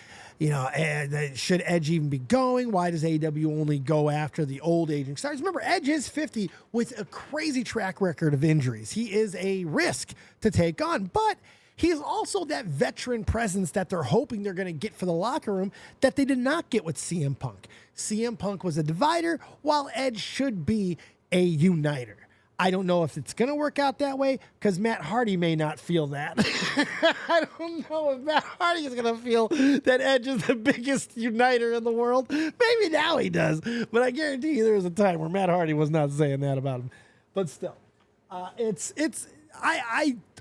should Edge even be going? Why does AEW only go after the old aging stars? Remember, Edge is 50 with a crazy track record of injuries. He is a risk to take on, but he is also that veteran presence that they're hoping they're going to get for the locker room that they did not get with CM Punk. CM Punk was a divider, while Edge should be a uniter. I don't know if it's going to work out that way because Matt Hardy may not feel that. I don't know if Matt Hardy is going to feel that Edge is the biggest uniter in the world. Maybe now he does, but I guarantee you there was a time where Matt Hardy was not saying that about him. But still,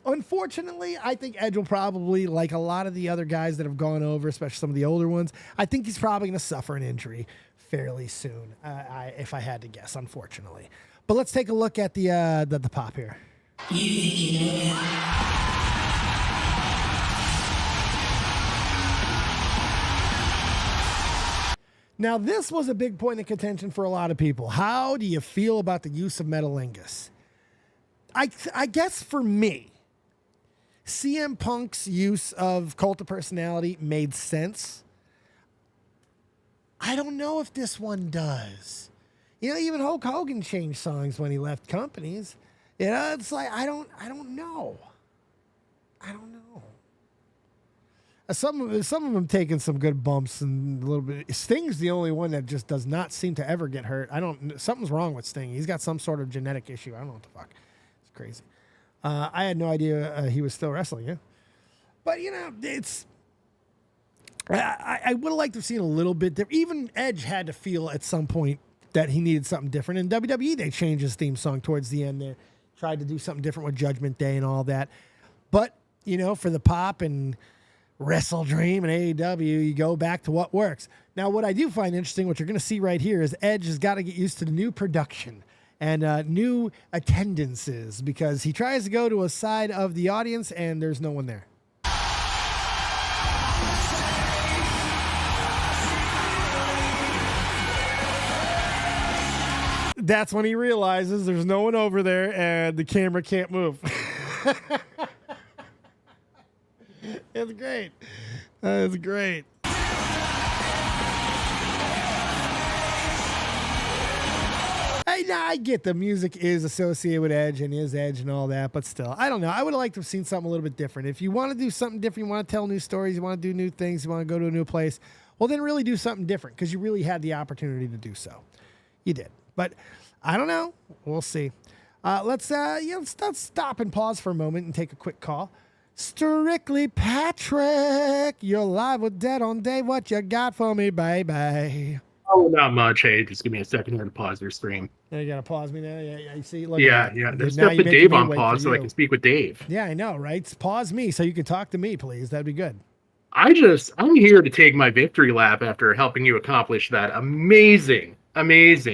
unfortunately, I think Edge will probably, like a lot of the other guys that have gone over, especially some of the older ones, I think he's probably going to suffer an injury fairly soon, if I had to guess, unfortunately. But let's take a look at the pop here. You think you know that? Now, this was a big point of contention for a lot of people. How do you feel about the use of Metalingus? I guess for me, CM Punk's use of Cult of Personality made sense. I don't know if this one does. Even Hulk Hogan changed songs when he left companies. It's like I don't know. Some of them taking some good bumps and a little bit. Sting's the only one that just does not seem to ever get hurt. Something's wrong with Sting. He's got some sort of genetic issue. I don't know what the fuck. It's crazy. I had no idea he was still wrestling. Yeah, but it's. I would have liked to have seen a little bit different. Even Edge had to feel at some point that he needed something different. In WWE, they changed his theme song towards the end there. Tried to do something different with Judgment Day and all that. But, for the pop and Wrestle Dream and AEW, you go back to what works. Now, what I do find interesting, what you're going to see right here, is Edge has got to get used to the new production and new attendances, because he tries to go to a side of the audience and there's no one there. That's when he realizes there's no one over there and the camera can't move. It's great. It's great. I get the music is associated with Edge and is Edge and all that, but still, I don't know. I would have liked to have seen something a little bit different. If you want to do something different, you want to tell new stories, you want to do new things, you want to go to a new place, well, then really do something different, because you really had the opportunity to do so. You did. But I don't know. We'll see. Let's stop and pause for a moment and take a quick call. Strictly Patrick, you're live with Dead on Dave. What you got for me, baby? Oh, not much. Hey, just give me a second here to pause your stream. Yeah, you gotta pause me now. Yeah. You see, look. Yeah. There's stuff with Dave on pause, so I can speak with Dave. Yeah, I know, right? Pause me so you can talk to me, please. That'd be good. I'm here to take my victory lap after helping you accomplish that amazing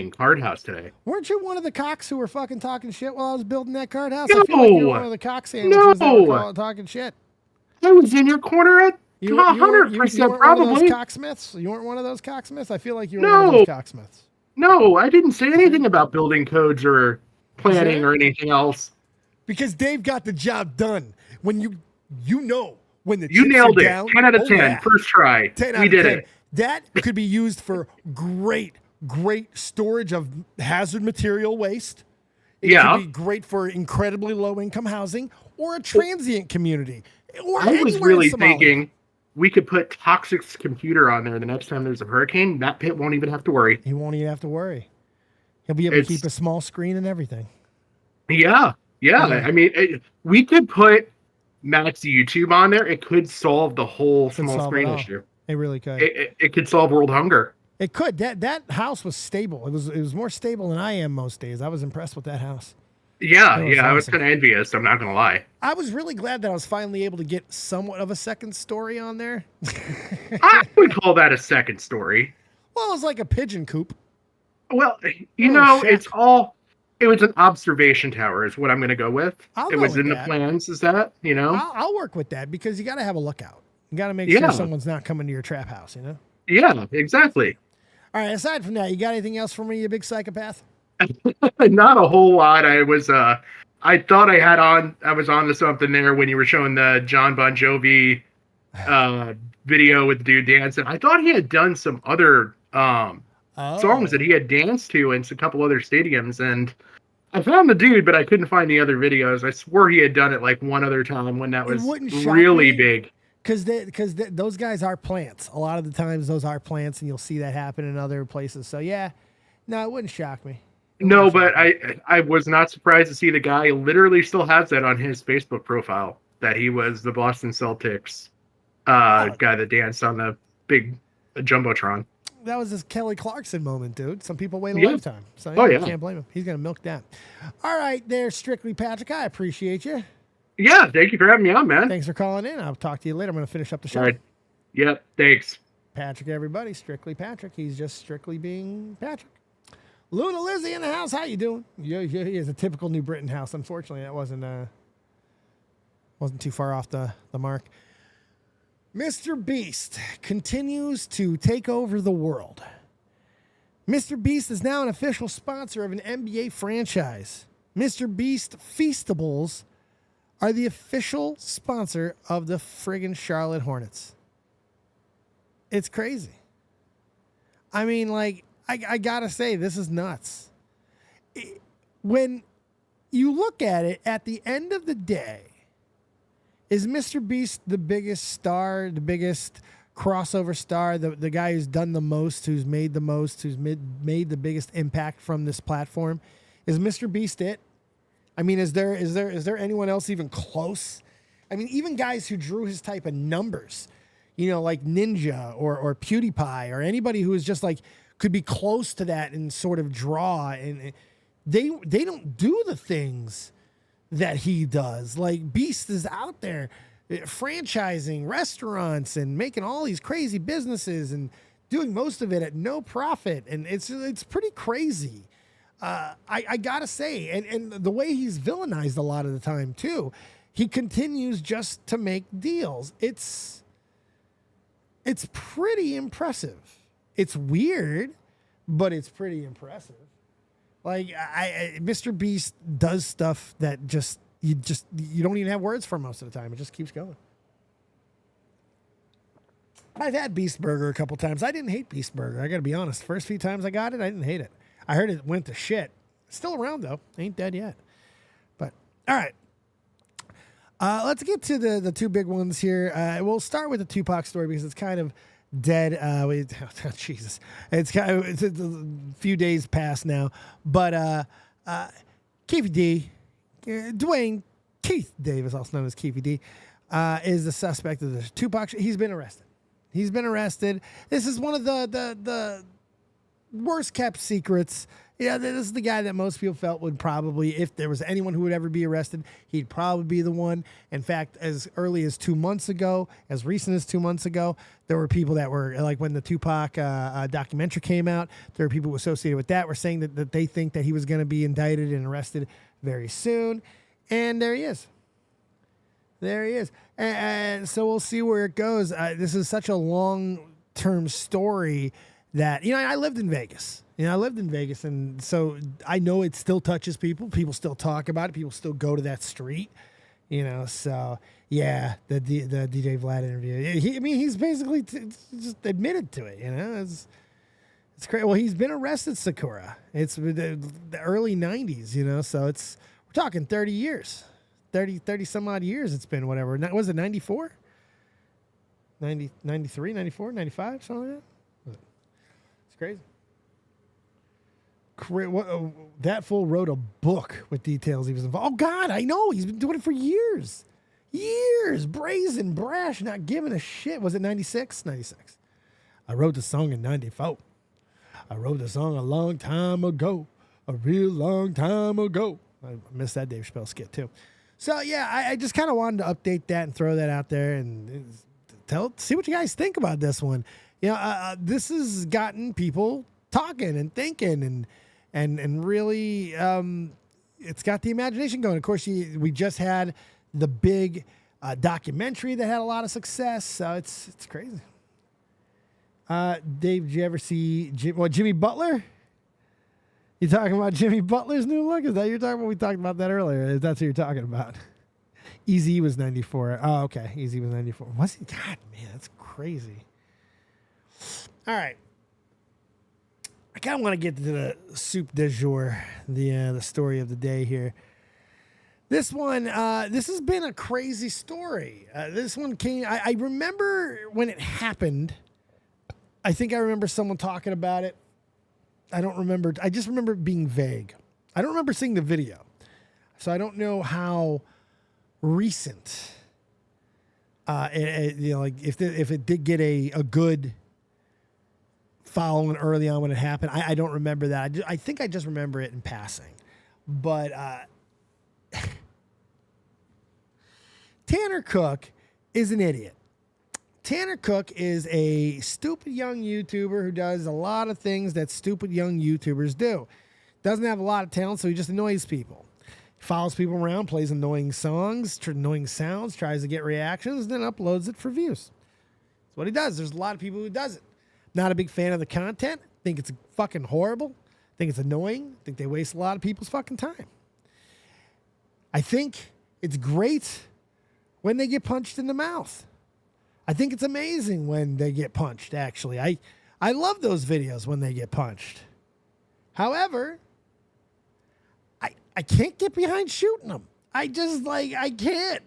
card house today. Weren't you one of the cocks who were fucking talking shit while I was building that card house? I feel like you were one of the cock sandwiches that were talking shit. I was in your corner at 100% probably. One of those cocksmiths? You weren't one of those cocksmiths? I feel like you were one of those cocksmiths. No, I didn't say anything about building codes or planning or anything else. Because Dave got the job done. When you when the you nailed it. Down, 10 out of 10. First try. 10 out we of did 10. it. That could be used for great storage of hazard material waste. It could be great for incredibly low-income housing or a transient community. Or I was really thinking we could put Toxic's computer on there the next time there's a hurricane. That pit won't even have to worry. He won't even have to worry. He'll be able to keep a small screen and everything. Yeah. I mean, we could put Matt's YouTube on there. It could solve the whole small screen issue. It really could. It could solve world hunger. It could. That house was stable. It was more stable than I am most days. I was impressed with that house. Yeah. I was kind of envious. I'm not gonna lie. I was really glad that I was finally able to get somewhat of a second story on there. I would call that a second story. Well, it was like a pigeon coop. Well, it was an observation tower is what I'm going to go with. It was in the plans. Is that, I'll work with that, because you got to have a lookout. You got to make sure someone's not coming to your trap house, Yeah, exactly. All right. Aside from that, you got anything else for me, you big psychopath? Not a whole lot. I thought I was on to something there when you were showing the John Bon Jovi video with the dude dancing. I thought he had done some other songs that he had danced to in a couple other stadiums, and I found the dude, but I couldn't find the other videos. I swore he had done it like one other time when that was really big. Because those guys are plants. A lot of the times those are plants, and you'll see that happen in other places. So yeah, no, it wouldn't shock me. No, but I was not surprised to see the guy literally still has that on his Facebook profile, that he was the Boston Celtics guy that danced on the big Jumbotron. That was his Kelly Clarkson moment, dude. Some people wait a lifetime. So can't blame him. He's going to milk that. All right, there, Strictly Patrick. I appreciate you. Yeah, thank you for having me on, man. Thanks for calling in. I'll talk to you later. I'm going to finish up the show. All right. Yep, thanks. Patrick, everybody. Strictly Patrick. He's just strictly being Patrick. Luna Lizzie in the house. How you doing? Yeah, he is a typical New Britain house. Unfortunately, that wasn't too far off the mark. Mr. Beast continues to take over the world. Mr. Beast is now an official sponsor of an NBA franchise. Mr. Beast Feastables are the official sponsor of the friggin' Charlotte Hornets. It's crazy. I mean, like, I gotta say, this is nuts. When you look at it, at the end of the day, is Mr. Beast the biggest star, the biggest crossover star, the guy who's done the most, who's made the most, who's made the biggest impact from this platform? Is Mr. Beast it? I mean, is there anyone else even close? I mean, even guys who drew his type of numbers, like Ninja or PewDiePie or anybody who is just like could be close to that and sort of draw, and they don't do the things that he does. Like, Beast is out there franchising restaurants and making all these crazy businesses and doing most of it at no profit. And it's pretty crazy. I gotta say, and the way he's villainized a lot of the time too, he continues just to make deals. It's pretty impressive. It's weird, but it's pretty impressive. Like Mr. Beast does stuff that you don't even have words for most of the time. It just keeps going. I've had Beast Burger a couple times. I didn't hate Beast Burger. I got to be honest. First few times I got it, I didn't hate it. I heard it went to shit. Still around though. Ain't dead yet. But all right. Let's get to the two big ones here. We'll start with the Tupac story because it's kind of dead. Jesus, it's a few days past now. But Keefy D, Dwayne Keith Davis, also known as Keefy D, is the suspect of the Tupac. He's been arrested. This is one of the worst kept secrets. Yeah, this is the guy that most people felt would probably, if there was anyone who would ever be arrested, he'd probably be the one. In fact, as early as 2 months ago, as recent as 2 months ago, there were people that were, like when the Tupac documentary came out, there were people associated with that were saying that they think that he was going to be indicted and arrested very soon. And there he is. And so we'll see where it goes. This is such a long-term story that, I lived in Vegas. And so I know it still touches people. People still talk about it. People still go to that street, So yeah, the DJ Vlad interview. He's basically just admitted to it. It's crazy. Well, he's been arrested, Sakura. It's the early '90s, So we're talking 30 years, 30 some odd years. It's been whatever. Was it 94? 90, 93, 94, 95, something like that. It's crazy. That fool wrote a book with details he was involved. Oh, God, I know. He's been doing it for years. Brazen, brash, not giving a shit. Was it 96? 96. I wrote the song in 94. I wrote the song a long time ago. A real long time ago. I missed that Dave Chappelle skit, too. So, yeah, I just kind of wanted to update that and throw that out there and see what you guys think about this one. This has gotten people talking and thinking and really it's got the imagination going. Of course, we just had the big documentary that had a lot of success, so it's crazy. Dave, did you ever see Jimmy Butler? You talking about Jimmy Butler's new look? Is that you're talking about? We talked about that earlier. If that's what you're talking about. Easy was 94. Oh, okay. Easy was 94. Was he? God, man, that's crazy. All right. I kind of want to get to the soup du jour, the story of the day here. This one, this has been a crazy story. This one came, I remember when it happened. I think I remember someone talking about it. I don't remember. I just remember it being vague. I don't remember seeing the video. So I don't know how recent, if it did get a good following early on when it happened. I don't remember that. I think I just remember it in passing. But Tanner Cook is an idiot. Tanner Cook is a stupid young YouTuber who does a lot of things that stupid young YouTubers do. Doesn't have a lot of talent, so he just annoys people. Follows people around, plays annoying songs, annoying sounds, tries to get reactions, then uploads it for views. That's what he does. There's a lot of people who does it. Not a big fan of the content. Think it's fucking horrible. Think it's annoying. Think they waste a lot of people's fucking time. I think it's great when they get punched in the mouth. I think it's amazing when they get punched, actually. I love those videos when they get punched. However, I can't get behind shooting them. I can't.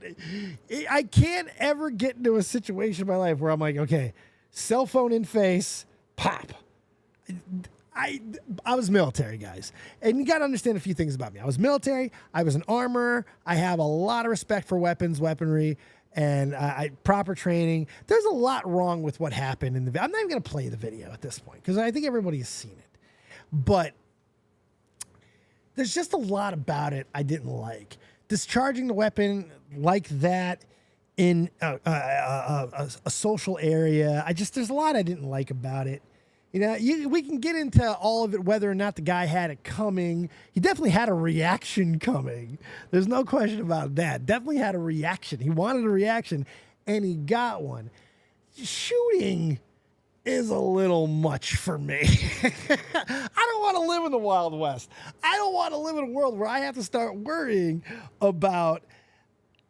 I can't ever get into a situation in my life where I'm like, okay, cell phone in face, pop. I was military, guys. And you got to understand a few things about me. I was military. I was an armorer. I have a lot of respect for weaponry, and proper training. There's a lot wrong with what happened in the video. I'm not even going to play the video at this point because I think everybody's seen it. But there's just a lot about it I didn't like. Discharging the weapon like that, in a social area. There's a lot I didn't like about it. You know, we can get into all of it, whether or not the guy had it coming. He definitely had a reaction coming. There's no question about that. Definitely had a reaction. He wanted a reaction, and he got one. Shooting is a little much for me. I don't want to live in the Wild West. I don't want to live in a world where I have to start worrying about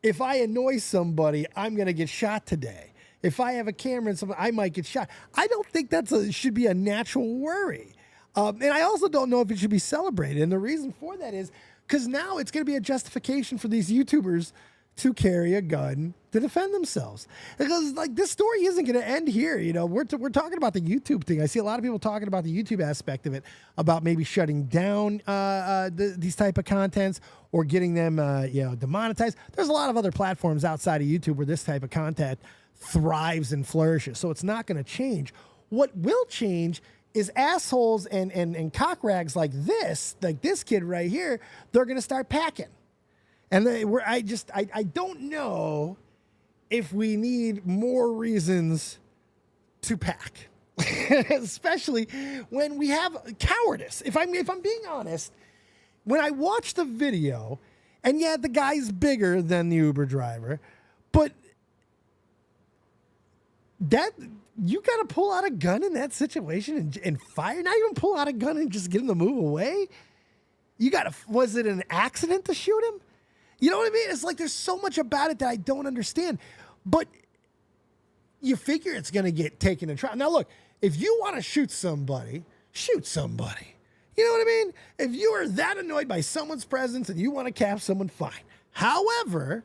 if I annoy somebody, I'm going to get shot today. If I have a camera and something, I might get shot. I don't think should be a natural worry. And I also don't know if it should be celebrated. And the reason for that is because now it's going to be a justification for these YouTubers to carry a gun to defend themselves. Because like this story isn't going to end here. You know, we're talking about the YouTube thing. I see a lot of people talking about the YouTube aspect of it, about maybe shutting down these type of contents or getting them demonetized. There's a lot of other platforms outside of YouTube where this type of content thrives and flourishes. So it's not going to change. What will change is assholes and cock rags like this kid right here, they're going to start packing. And I don't know if we need more reasons to pack, especially when we have cowardice. If I'm being honest, when I watched the video, and yeah, the guy's bigger than the Uber driver, but that you got to pull out a gun in that situation and fire. Not even pull out a gun and just get him to move away. Was it an accident to shoot him? You know what I mean? It's like there's so much about it that I don't understand. But you figure it's going to get taken in trial. Now, look, if you want to shoot somebody, shoot somebody. You know what I mean? If you are that annoyed by someone's presence and you want to cap someone, fine. However,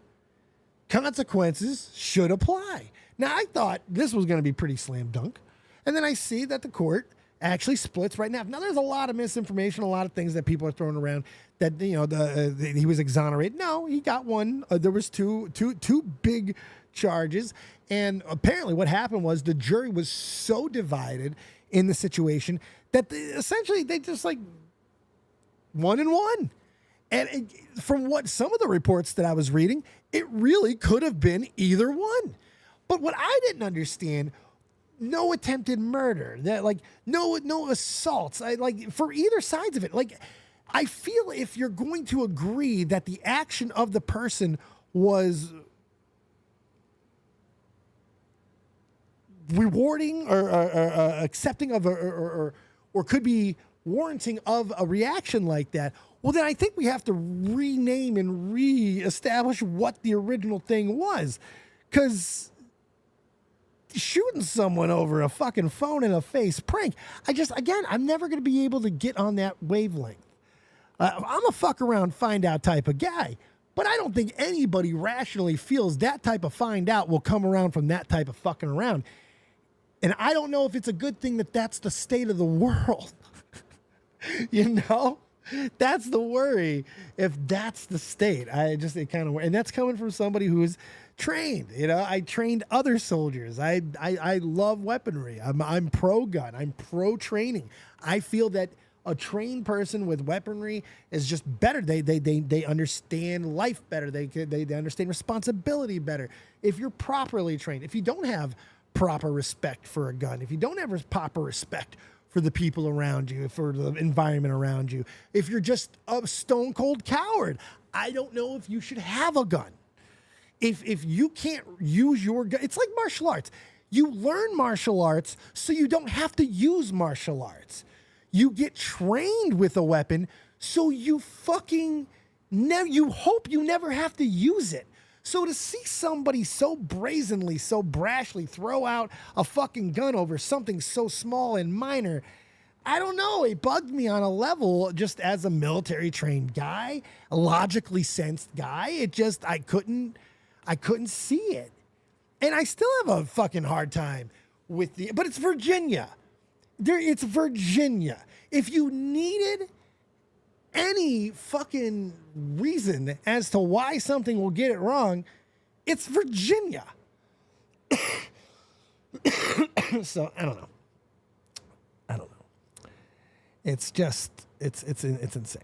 consequences should apply. Now, I thought this was going to be pretty slam dunk. And then I see that the court actually splits right now. Now, there's a lot of misinformation, a lot of things that people are throwing around that, you know, he was exonerated. No, he got one. There was two big charges. And apparently what happened was the jury was so divided in the situation that essentially they just like 1-1. And from what some of the reports that I was reading, it really could have been either one. But what I didn't understand, no attempted murder, that like no assaults, like for either sides of it. Like I feel if you're going to agree that the action of the person was rewarding or accepting of or could be warranting of a reaction like that, well, then I think we have to rename and reestablish what the original thing was. Because shooting someone over a fucking phone in a face prank, I'm never going to be able to get on that wavelength. I'm a fuck around, find out type of guy. But I don't think anybody rationally feels that type of find out will come around from that type of fucking around. And I don't know if it's a good thing that that's the state of the world. You know? That's the worry. If that's the state, it kind of, and that's coming from somebody who is trained. You know, I trained other soldiers. I love weaponry. I'm pro gun. I'm pro training. I feel that a trained person with weaponry is just better. They understand life better. They understand responsibility better. If you're properly trained, if you don't have proper respect for a gun, if you don't have proper respect for the people around you, for the environment around you, if you're just a stone cold coward, I don't know if you should have a gun. If you can't use your gun, it's like martial arts. You learn martial arts so you don't have to use martial arts. You get trained with a weapon so you you hope you never have to use it. So to see somebody so brazenly, so brashly throw out a fucking gun over something so small and minor, I don't know. It bugged me on a level just as a military trained guy, a logically sensed guy. I couldn't see it. And I still have a fucking hard time with but it's Virginia. It's Virginia. If you needed any fucking reason as to why something will get it wrong, it's Virginia. So I don't know. It's just it's insane.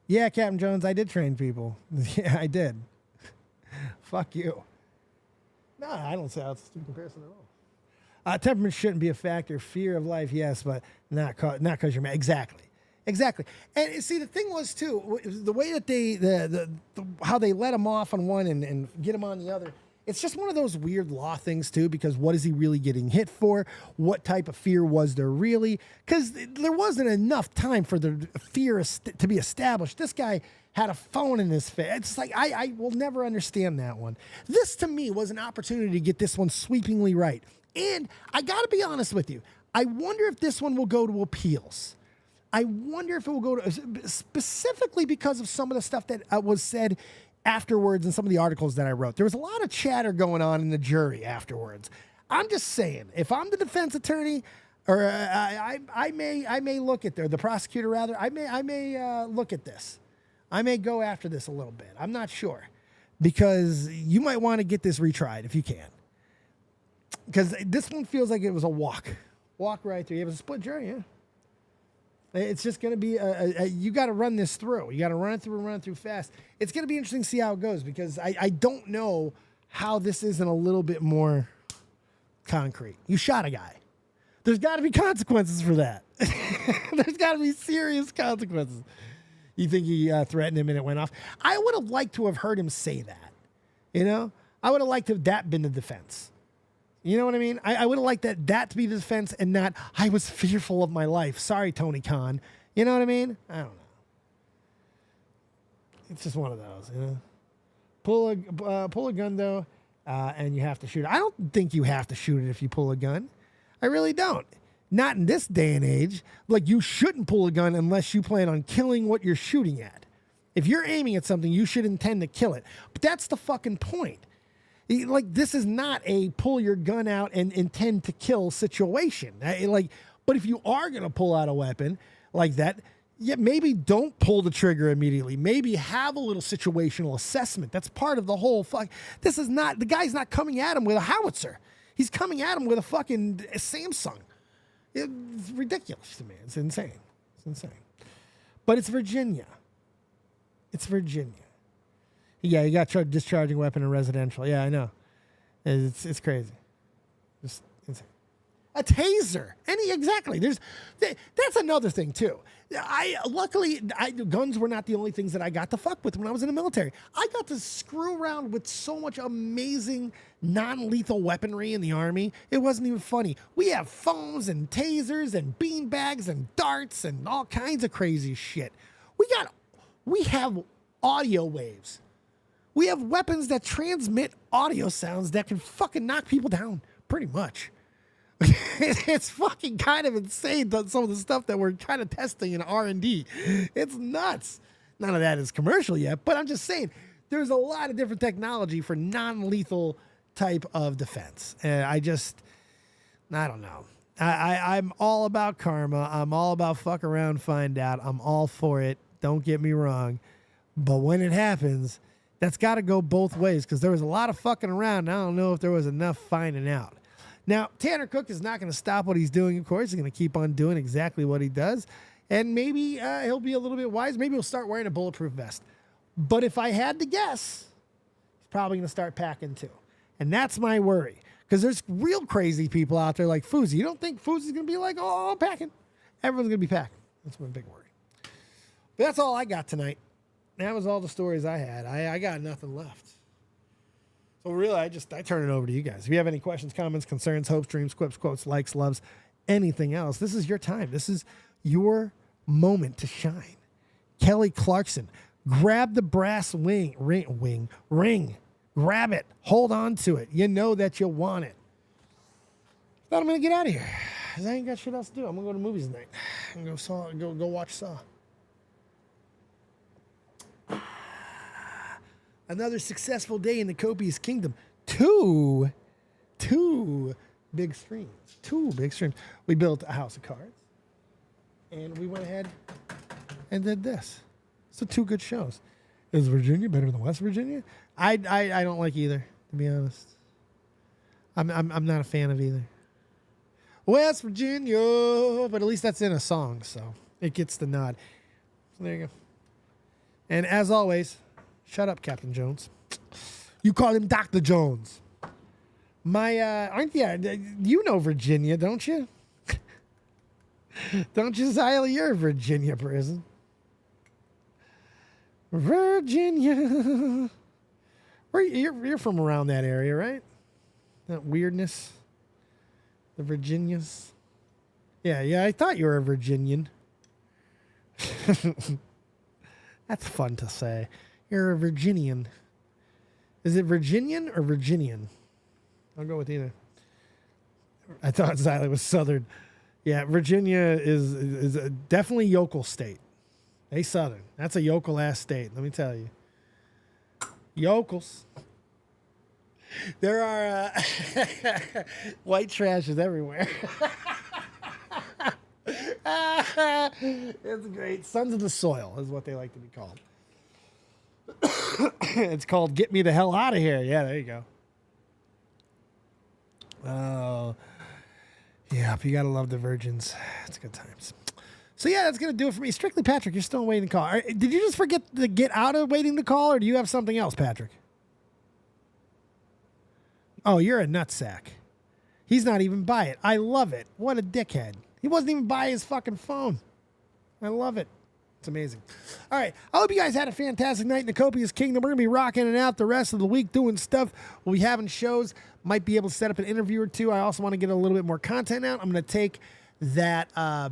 Yeah, Captain Jones, I did train people. Yeah, I did. Fuck you. No, I don't say that's a stupid comparison at all. Temperament shouldn't be a factor. Fear of life, yes, but not because you're mad. Exactly. And see, the thing was too, the way that how they let him off on one and get him on the other. It's just one of those weird law things too, because what is he really getting hit for? What type of fear was there really? Because there wasn't enough time for the fear to be established. This guy had a phone in his face. It's like, I will never understand that one. This to me was an opportunity to get this one sweepingly right. And I got to be honest with you. I wonder if this one will go to appeals. I wonder if it will go to, specifically because of some of the stuff that was said afterwards in some of the articles that I wrote. There was a lot of chatter going on in the jury afterwards. I'm just saying, if I'm the defense attorney, or I may look at the prosecutor rather, I may look at this. I may go after this a little bit. I'm not sure, because you might want to get this retried if you can. Because this one feels like it was a walk right through. It was a split jury, yeah. It's just going to be you got to run this through. You got to run it through fast. It's going to be interesting to see how it goes, because I don't know how this isn't a little bit more concrete. You shot a guy. There's got to be consequences for that. There's got to be serious consequences. You think he threatened him and it went off? I would have liked to have heard him say that. You know? I would have liked to have that been the defense. You know what I mean? I would have liked that to be the defense and not, I was fearful of my life. Sorry, Tony Khan. You know what I mean? I don't know. It's just one of those, you know? Pull a gun, though, and you have to shoot it. I don't think you have to shoot it if you pull a gun. I really don't. Not in this day and age. Like, you shouldn't pull a gun unless you plan on killing what you're shooting at. If you're aiming at something, you should intend to kill it. But that's the fucking point. Like, this is not a pull your gun out and intend to kill situation. But if you are going to pull out a weapon like that, yeah, maybe don't pull the trigger immediately. Maybe have a little situational assessment. That's part of the whole This is not, the guy's not coming at him with a howitzer. He's coming at him with a fucking Samsung. It's ridiculous to me. It's insane. But it's Virginia. Yeah, you got discharging weapon in residential. Yeah, I know. It's crazy. Just insane. A taser. Exactly. That's another thing too. Luckily, guns were not the only things that I got to fuck with when I was in the military. I got to screw around with so much amazing non-lethal weaponry in the Army. It wasn't even funny. We have foams and tasers and beanbags and darts and all kinds of crazy shit. We have audio waves. We have weapons that transmit audio sounds that can fucking knock people down, pretty much. It's fucking kind of insane, some of the stuff that we're kind of testing in R&D. It's nuts. None of that is commercial yet, but I'm just saying, there's a lot of different technology for non-lethal type of defense. And I don't know. I'm all about karma. I'm all about fuck around, find out. I'm all for it. Don't get me wrong. But when it happens, that's got to go both ways, because there was a lot of fucking around, and I don't know if there was enough finding out. Now, Tanner Cook is not going to stop what he's doing, of course. He's going to keep on doing exactly what he does. And maybe he'll be a little bit wise. Maybe he'll start wearing a bulletproof vest. But if I had to guess, he's probably going to start packing too. And that's my worry. Because there's real crazy people out there like Fousey. You don't think Fousey's going to be like, oh, I'm packing. Everyone's going to be packing. That's my big worry. But that's all I got tonight. That was all the stories I had. I got nothing left. So really, I turn it over to you guys. If you have any questions, comments, concerns, hopes, dreams, quips, quotes, likes, loves, anything else, this is your time. This is your moment to shine. Kelly Clarkson, grab the brass ring. Grab it. Hold on to it. You know that you want it. But I'm going to get out of here, because I ain't got shit else to do. I'm going to go to movies tonight. I'm going to go watch Saw. Another successful day in the copious kingdom. Two big streams. We built a house of cards, and we went ahead and did this. So 2 good shows. Is Virginia better than West Virginia? I don't like either, to be honest. I'm not a fan of either. West Virginia, but at least that's in a song, so it gets the nod. So there you go. And as always, shut up, Captain Jones. You call him Dr. Jones. You know Virginia, don't you? Don't you, Xyla? You're a Virginia person. Virginia. You're from around that area, right? That weirdness. The Virginias. Yeah, I thought you were a Virginian. That's fun to say. You're a Virginian. Is it Virginian or Virginian? I'll go with either. I thought Xyla was Southern. Yeah, Virginia is definitely yokel state. They Southern. That's a yokel ass state, let me tell you. Yokels. There are white trash is everywhere. It's great. Sons of the soil is what they like to be called. It's called Get Me the Hell Out of Here. Yeah, there you go. Oh, yeah, you gotta love the virgins. It's good times. So yeah, that's gonna do it for me. Strictly Patrick, you're still waiting to call. Did you just forget to get out of waiting to call, or do you have something else, Patrick? Oh, you're a nutsack. He's not even by it. I love it. What a dickhead. He wasn't even by his fucking phone. I love it. It's amazing. All right. I hope you guys had a fantastic night in the Copious Kingdom. We're going to be rocking it out the rest of the week doing stuff. We'll be having shows. Might be able to set up an interview or two. I also want to get a little bit more content out. I'm going to take that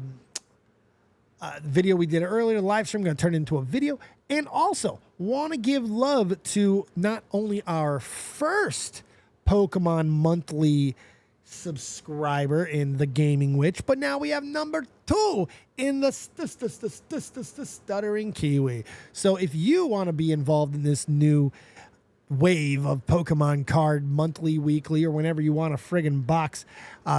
video we did earlier, the live stream. I'm going to turn it into a video. And also want to give love to not only our first Pokemon monthly subscriber in the Gaming Witch, but now we have number 2 in the Stuttering Kiwi. So if you want to be involved in this new wave of Pokemon card monthly, weekly, or whenever you want a friggin' box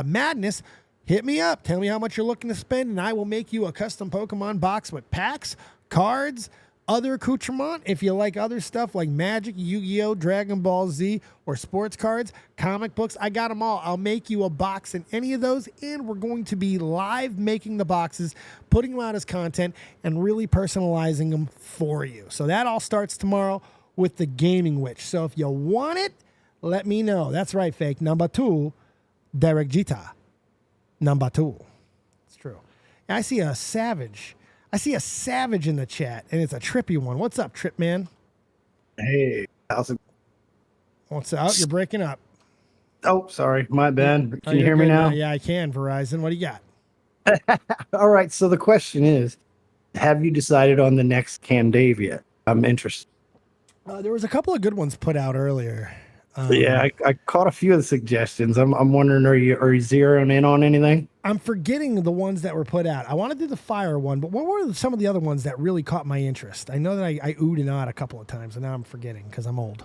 madness, hit me up. Tell me how much you're looking to spend, and I will make you a custom Pokemon box with packs, cards, other accoutrement. If you like other stuff like Magic, Yu-Gi-Oh, Dragon Ball Z, or sports cards, comic books, I got them all. I'll make you a box in any of those, and we're going to be live making the boxes, putting them out as content, and really personalizing them for you. So that all starts tomorrow with the Gaming Witch. So if you want it, let me know. That's right, fake. Number 2, Derek Jeter. Number 2. It's true. I see a savage in the chat, and it's a trippy one. What's up, Trip Man? Hey, how's it? What's up? You're breaking up. Oh, sorry. My bad. Can you hear me now? Yeah, I can, Verizon. What do you got? All right. So the question is, have you decided on the next MonDave yet? I'm interested. There was a couple of good ones put out earlier. Yeah, I caught a few of the suggestions. I'm wondering, are you zeroing in on anything? I'm forgetting the ones that were put out. I want to do the fire one, but what were some of the other ones that really caught my interest? I know that I oohed and awed a couple of times, and now I'm forgetting because I'm old.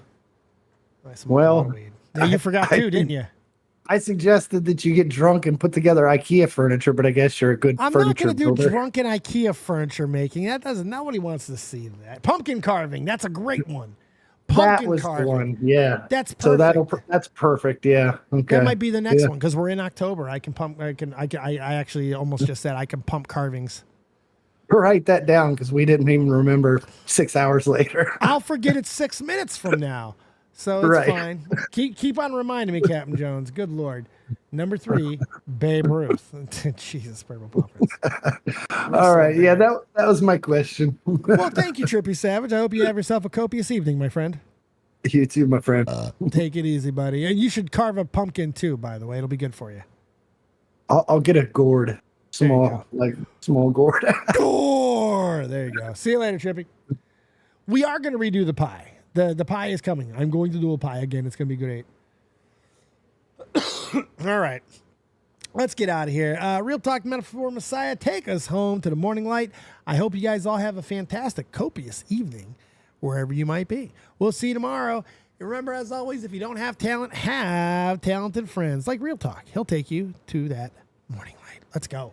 Well, you forgot too, didn't you? I suggested that you get drunk and put together IKEA furniture, but I guess you're a good furniture builder. I'm not going to do drunken IKEA furniture making. Nobody wants to see that. Pumpkin carving, that's a great one. That was carving. The one, yeah. That's perfect. So that's perfect, yeah. Okay. That might be the next one because we're in October. I actually almost just said I can pump carvings. Write that down because we didn't even remember 6 hours later. I'll forget it 6 minutes from now, so it's fine. Keep on reminding me, Captain Jones. Good Lord. Number 3, Babe Ruth. Jesus, purple pumpkins. All right, yeah, that was my question. Well, thank you, Trippy Savage. I hope you have yourself a copious evening, my friend. You too, my friend. Take it easy, buddy. And you should carve a pumpkin too, by the way. It'll be good for you. I'll get a gourd, small gourd. Gourd. There you go. See you later, Trippy. We are going to redo the pie. The pie is coming. I'm going to do a pie again. It's going to be great. All right, let's get out of here. Real Talk Metaphor Messiah, take us home to the morning light. I hope you guys all have a fantastic, copious evening wherever you might be. We'll see you tomorrow. And remember, as always, if you don't have talent, have talented friends like Real Talk. He'll take you to that morning light. Let's go.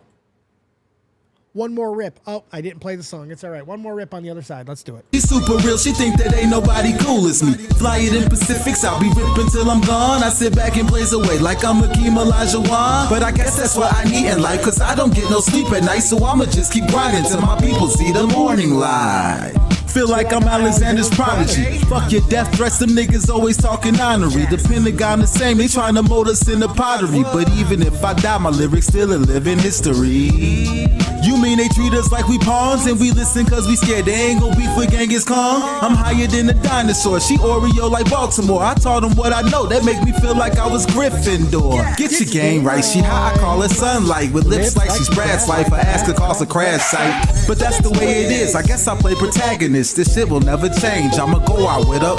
One more rip. Oh, I didn't play the song. It's all right. One more rip on the other side. Let's do it. She's super real. She think that ain't nobody cool as me. Fly it in Pacifics. I'll be ripping till I'm gone. I sit back and blaze away like I'm Hakeem Olajuwon. But I guess that's what I need in life, cause I don't get no sleep at night. So I'ma just keep grinding till my people see the morning light. Feel like I'm Alexander's prodigy. Fuck your death threats, them niggas always talking honorary. The Pentagon the same, they trying to mold us in the pottery. But even if I die, my lyrics still a living history. You mean they treat us like we pawns and we listen cause we scared they ain't gon' beef with Genghis Khan? I'm higher than a dinosaur, she Oreo like Baltimore. I taught them what I know, that make me feel like I was Gryffindor. Get your game right, she high, I call her sunlight. With lips like she's Brad's life, I ask her cost a crash site. But that's the way it is, I guess I play protagonist. This shit will never change, I'ma go out with her.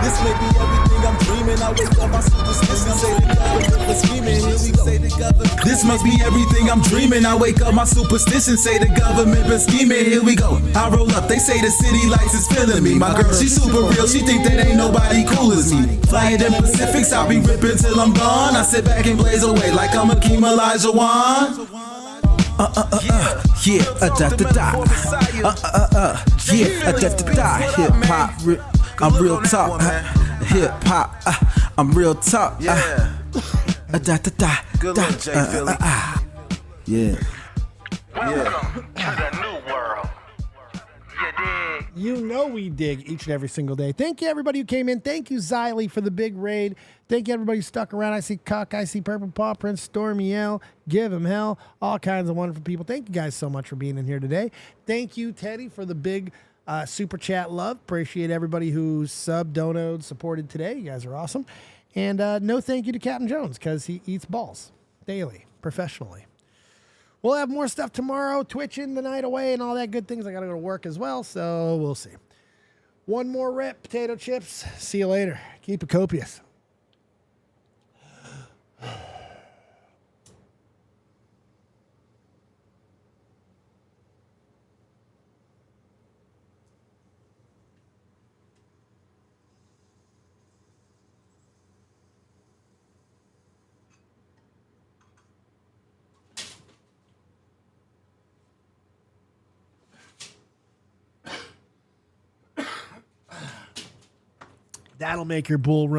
This may be everything I'm dreaming. I wake up, my superstition say the government for scheming. Here we go. This must be everything I'm dreaming. I wake up, my superstition say the government been scheming. Here we go. I roll up, they say the city lights is feeling me. My girl, she super real. She think that ain't nobody cool as me. Flying in Pacifics, I'll be ripping till I'm gone. I sit back and blaze away like I'm Akeem Olajuwon. Yeah, da da da. Yeah, da da da. Hip hop. I'm real talk, hip hop. I'm real talk. Da da da. Good luck, J Philly. Yeah. Welcome to the new world. You dig? You know we dig each and every single day. Thank you, everybody who came in. Thank you, Xylee, for the big raid. Thank you, everybody who stuck around. I see Cuck, I see Purple Paw Prince, Stormy L, Give Him Hell, all kinds of wonderful people. Thank you guys so much for being in here today. Thank you, Teddy, for the big super chat love. Appreciate everybody who donoed, supported today. You guys are awesome. And no thank you to Captain Jones because he eats balls daily, professionally. We'll have more stuff tomorrow, twitching the night away and all that good things. I got to go to work as well, so we'll see. One more rip, potato chips. See you later. Keep it copious. That'll make your bull run.